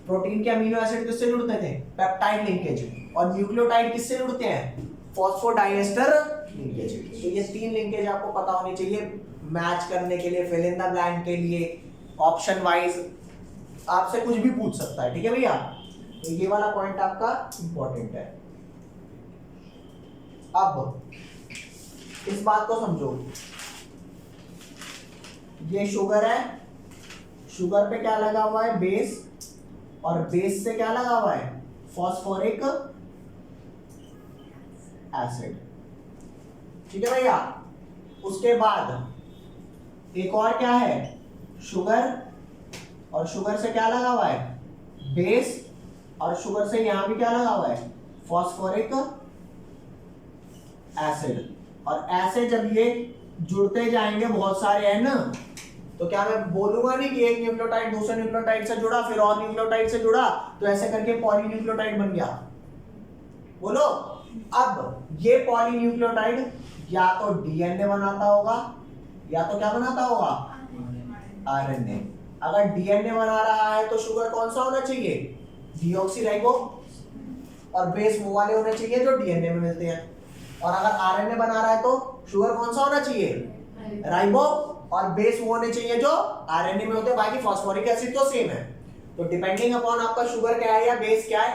प्रोटीन के अमीनो एसिड किससे जुड़ते थे, पेप्टाइड लिंकेज। और न्यूक्लियोटाइड किससे जुड़ते हैं, फॉस्फोडाइएस्टर लिंकेज। तो ये 3 लिंकेज आपको पता होनी चाहिए मैच करने के लिए, फिल इन द ब्लैंक के लिए, ऑप्शन वाइज आपसे कुछ भी पूछ सकता है। ठीक है भैया, तो ये वाला पॉइंट आपका इंपॉर्टेंट है। अब इस बात को समझो, ये शुगर है, शुगर पे क्या लगा हुआ है, बेस, और बेस से क्या लगा हुआ है, फॉस्फोरिक एसिड। ठीक है भैया, उसके बाद एक और क्या है, शुगर, और शुगर से क्या लगा हुआ है, बेस, और शुगर से यहां भी क्या लगा हुआ है, फॉस्फोरिक एसिड। और ऐसे जब ये जुड़ते जाएंगे बहुत सारे है ना, तो क्या मैं बोलूंगा नहीं कि एक न्यूक्लियोटाइड दूसरे न्यूक्लियोटाइड से जुड़ा, फिर और न्यूक्लियोटाइड से जुड़ा, तो ऐसे करके पॉलीन्यूक्लियोटाइड बन गया। बोलो, अब ये पॉलीन्यूक्लियोटाइड या तो डीएनए बनाता होगा, या तो क्या बनाता होगा, आरएनए। अगर डीएनए बना रहा है तो शुगर कौन सा होना चाहिए, डीऑक्सीराइबो, और बेस वो वाले होने चाहिए जो डीएनए में मिलते हैं। और अगर आरएनए बना रहा है तो शुगर कौन सा होना चाहिए, राइबो, और बेस वो होने चाहिए जो आरएनए में होते हैं। बाकी फॉस्फोरिक एसिड तो सेम है। तो डिपेंडिंग अपॉन आपका शुगर क्या है या बेस क्या है,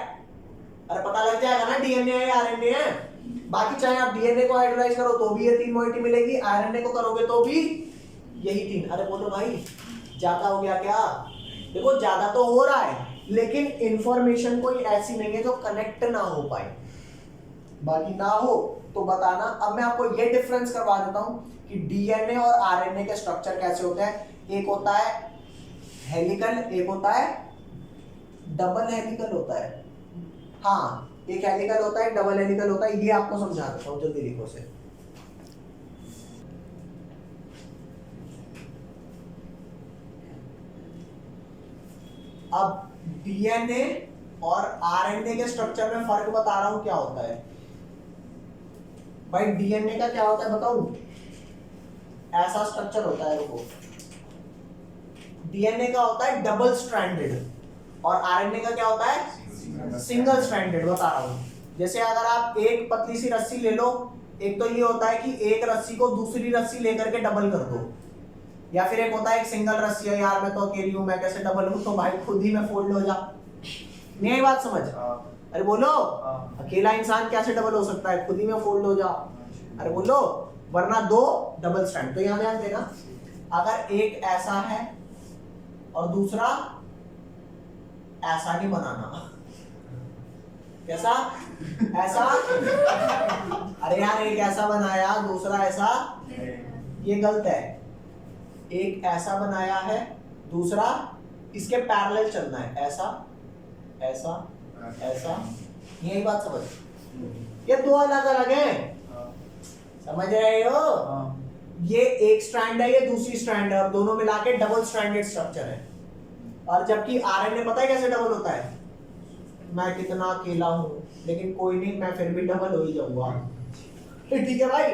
अरे पता लग जाएगा ना डीएनए है या आरएनए है। बाकी चाहे आप डीएनए को हाइड्रोलाइज करो तो भी ये 3 मोइटी मिलेगी, आरएनए को करोगे तो भी यही 3। अरे बोलो भाई, ज्यादा हो गया क्या? देखो ज्यादा तो हो रहा है, लेकिन इंफॉर्मेशन कोई ऐसी नहीं है जो कनेक्ट ना हो पाए। बाकी ना हो तो बताना। अब मैं आपको ये डिफरेंस करवा देता हूं कि डीएनए और आरएनए के स्ट्रक्चर कैसे होते हैं। एक होता है हेलिकल, एक होता है डबल हेलिकल होता है। हाँ, एक हेलिकल होता है, डबल हेलिकल होता है। ये आपको समझा देता हूं, जल्दी लिखो से। अब डीएनए और आरएनए के स्ट्रक्चर में फर्क बता रहा हूं क्या होता है। भाई डीएनए का क्या होता है बताऊं, ऐसा स्ट्रक्चर होता है। देखो, डीएनए का होता है डबल स्ट्रैंडेड, और आरएनए का क्या होता है, सिंगल स्ट्रैंडेड। बता रहा हूं, जैसे अगर आप एक पतली सी रस्सी ले लो, एक तो ये होता है कि एक रस्सी को दूसरी रस्सी लेकर के डबल कर दो, या फिर एक होता है एक सिंगल रस्सी है, यार मैं तो अकेली हूं, मैं कैसे डबल हूं, तो भाई खुद ही में फोल्ड हो जा। नहीं आई बात समझ? अरे बोलो, अकेला इंसान कैसे डबल हो सकता है, खुद ही में फोल्ड हो जा। अरे बोलो, वरना 2 डबल स्ट्रैंड। तो यहां ध्यान देना, अगर एक ऐसा है और दूसरा ऐसा नहीं बनाना। कैसा? ऐसा। अरे यार, एक ऐसा बनाया दूसरा ऐसा, ये गलत है। एक ऐसा बनाया है, दूसरा इसके पैरेलल चलना है, ऐसा ऐसा ऐसा। यही बात समझ। ये दो अलग अलग हैं, समझ रहे हो? ये एक स्ट्रैंड है, ये दूसरी स्ट्रैंड है, और दोनों मिला के डबल स्ट्रैंडेड स्ट्रक्चर है। और जबकि आरएनए पता है कैसे डबल होता है? मैं कितना अकेला हूं, लेकिन कोई नहीं, मैं फिर भी डबल हो ही जाऊंगा। ठीक है भाई?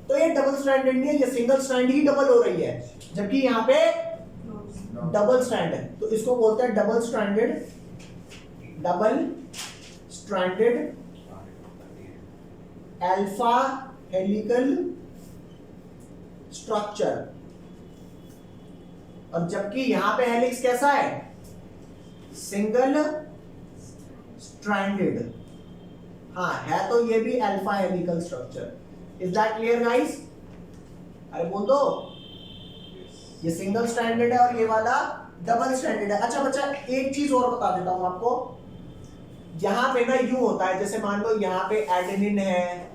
तो ये डबल स्ट्रैंडेड नहीं है, ये सिंगल स्ट्रैंड ही डबल हो रही है, जबकि यहाँ पे डबल स्ट्रैंड है, तो इसको बोलते हैं double stranded alpha helical structure. और जबकि यहां पे हेलिक्स कैसा है? Single stranded. हाँ है, तो ये भी alpha helical structure. Is that clear guys? अरे बोल दो, ये सिंगल स्ट्रैंडेड है और ये वाला डबल स्ट्रैंडेड है। अच्छा बच्चा, एक चीज और बता देता हूं आपको, यहां पे ना यूं होता है, जैसे मान लो यहां पे एडेनिन है,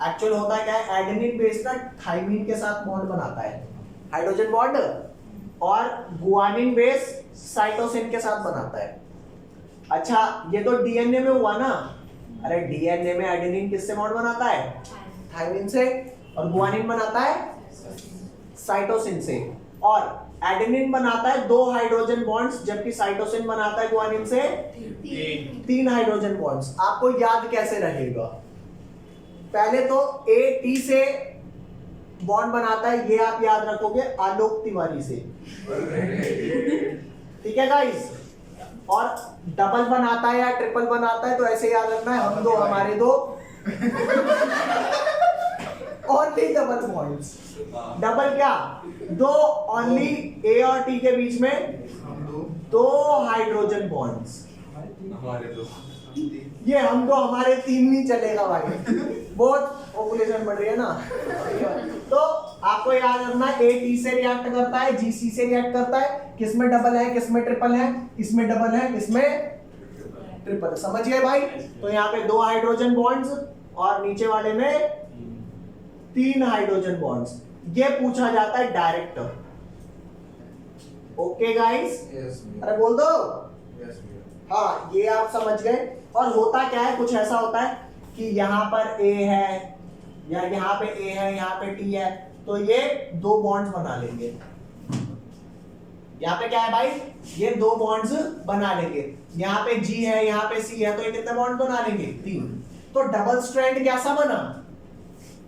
एक्चुअल होता है क्या है, एडेनिन बेस ना थाइमिन के साथ बॉन्ड बनाता है, हाइड्रोजन बॉन्ड, और गुआनिन बेस साइटोसिन के साथ बनाता है। अच्छा ये तो डीएनए में हुआ ना, अरे डीएनए में एडेनिन किससे बॉन्ड बनाता है? थाइमिन से, और गुआनिन बनाता है साइटोसिन से, और एडेनिन बनाता है 2 हाइड्रोजन बॉन्ड्स, जबकि साइटोसिन बनाता है गुआनिन से 3 हाइड्रोजन बॉन्ड्स। आपको याद कैसे रहेगा? पहले तो ए टी से बॉन्ड बनाता है, ये आप याद रखोगे आलोक तिवारी से, ठीक है गाइस? और डबल बनाता है या ट्रिपल बनाता है तो ऐसे याद रखना है, हम दो हमारे दो, ओनली डबल बॉन्ड्स। डबल क्या? 2 ओनली ए और टी के बीच में 2 हाइड्रोजन बॉन्ड्स। हमारे दो, ये हम दो हमारे 3 नहीं चलेगा भाई, बहुत पॉपुलेशन बढ़ रही है ना। तो आपको याद रखना, ए टी से रिएक्ट करता है, जी सी से रिएक्ट करता है, किसमें डबल है किसमें ट्रिपल है, इसमें डबल है इसमें ट्रिपल। समझ गए भाई? तो यहाँ पे 2 हाइड्रोजन बॉन्ड्स और नीचे वाले में 3 हाइड्रोजन बॉन्ड्स। ये पूछा जाता है डायरेक्ट। Okay guys? अरे बोल दो। हाँ ये आप समझ गए। और होता क्या है, कुछ ऐसा होता है कि यहाँ पर ए है या यहाँ पे ए है, यहाँ पे टी है, तो ये 2 बॉन्ड्स बना लेंगे। यहाँ पे क्या है भाई, ये 2 बॉन्ड्स बना लेंगे। यहाँ पे जी है, यहाँ पे सी है, तो ये कितने बॉन्ड बना लेंगे? 3। तो डबल स्ट्रैंड कैसा बना?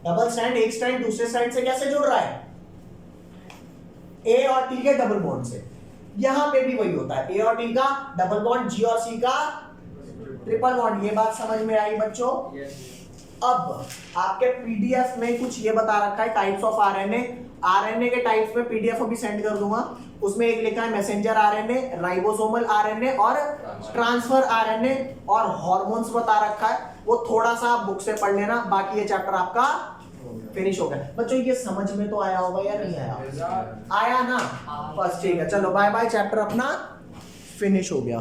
डबल स्ट्रैंड एक स्ट्रैंड दूसरे स्ट्रैंड से कैसे जुड़ रहा है? ए और टी के डबल बॉन्ड से। यहां पे भी वही होता है, ए और टी का डबल बॉन्ड, जी और सी का ट्रिपल बॉन्ड। ये बात समझ में आई बच्चों? अब आपके पीडीएफ में कुछ ये बता रखा है टाइप्स ऑफ आरएनए। आरएनए के टाइप्स में पीडीएफ भी सेंड कर दूंगा, उसमें एक लिखा है मैसेंजर आरएनए, राइबोसोमल आरएनए और ट्रांसफर आरएनए, और हार्मोन्स बता रखा है। वो थोड़ा सा आप बुक से पढ़ लेना, बाकी ये चैप्टर आपका फिनिश हो गया। बच्चों ये समझ में तो आया होगा या नहीं आया? आया ना? बस ठीक है, चलो बाय बाय, चैप्टर अपना फिनिश हो गया।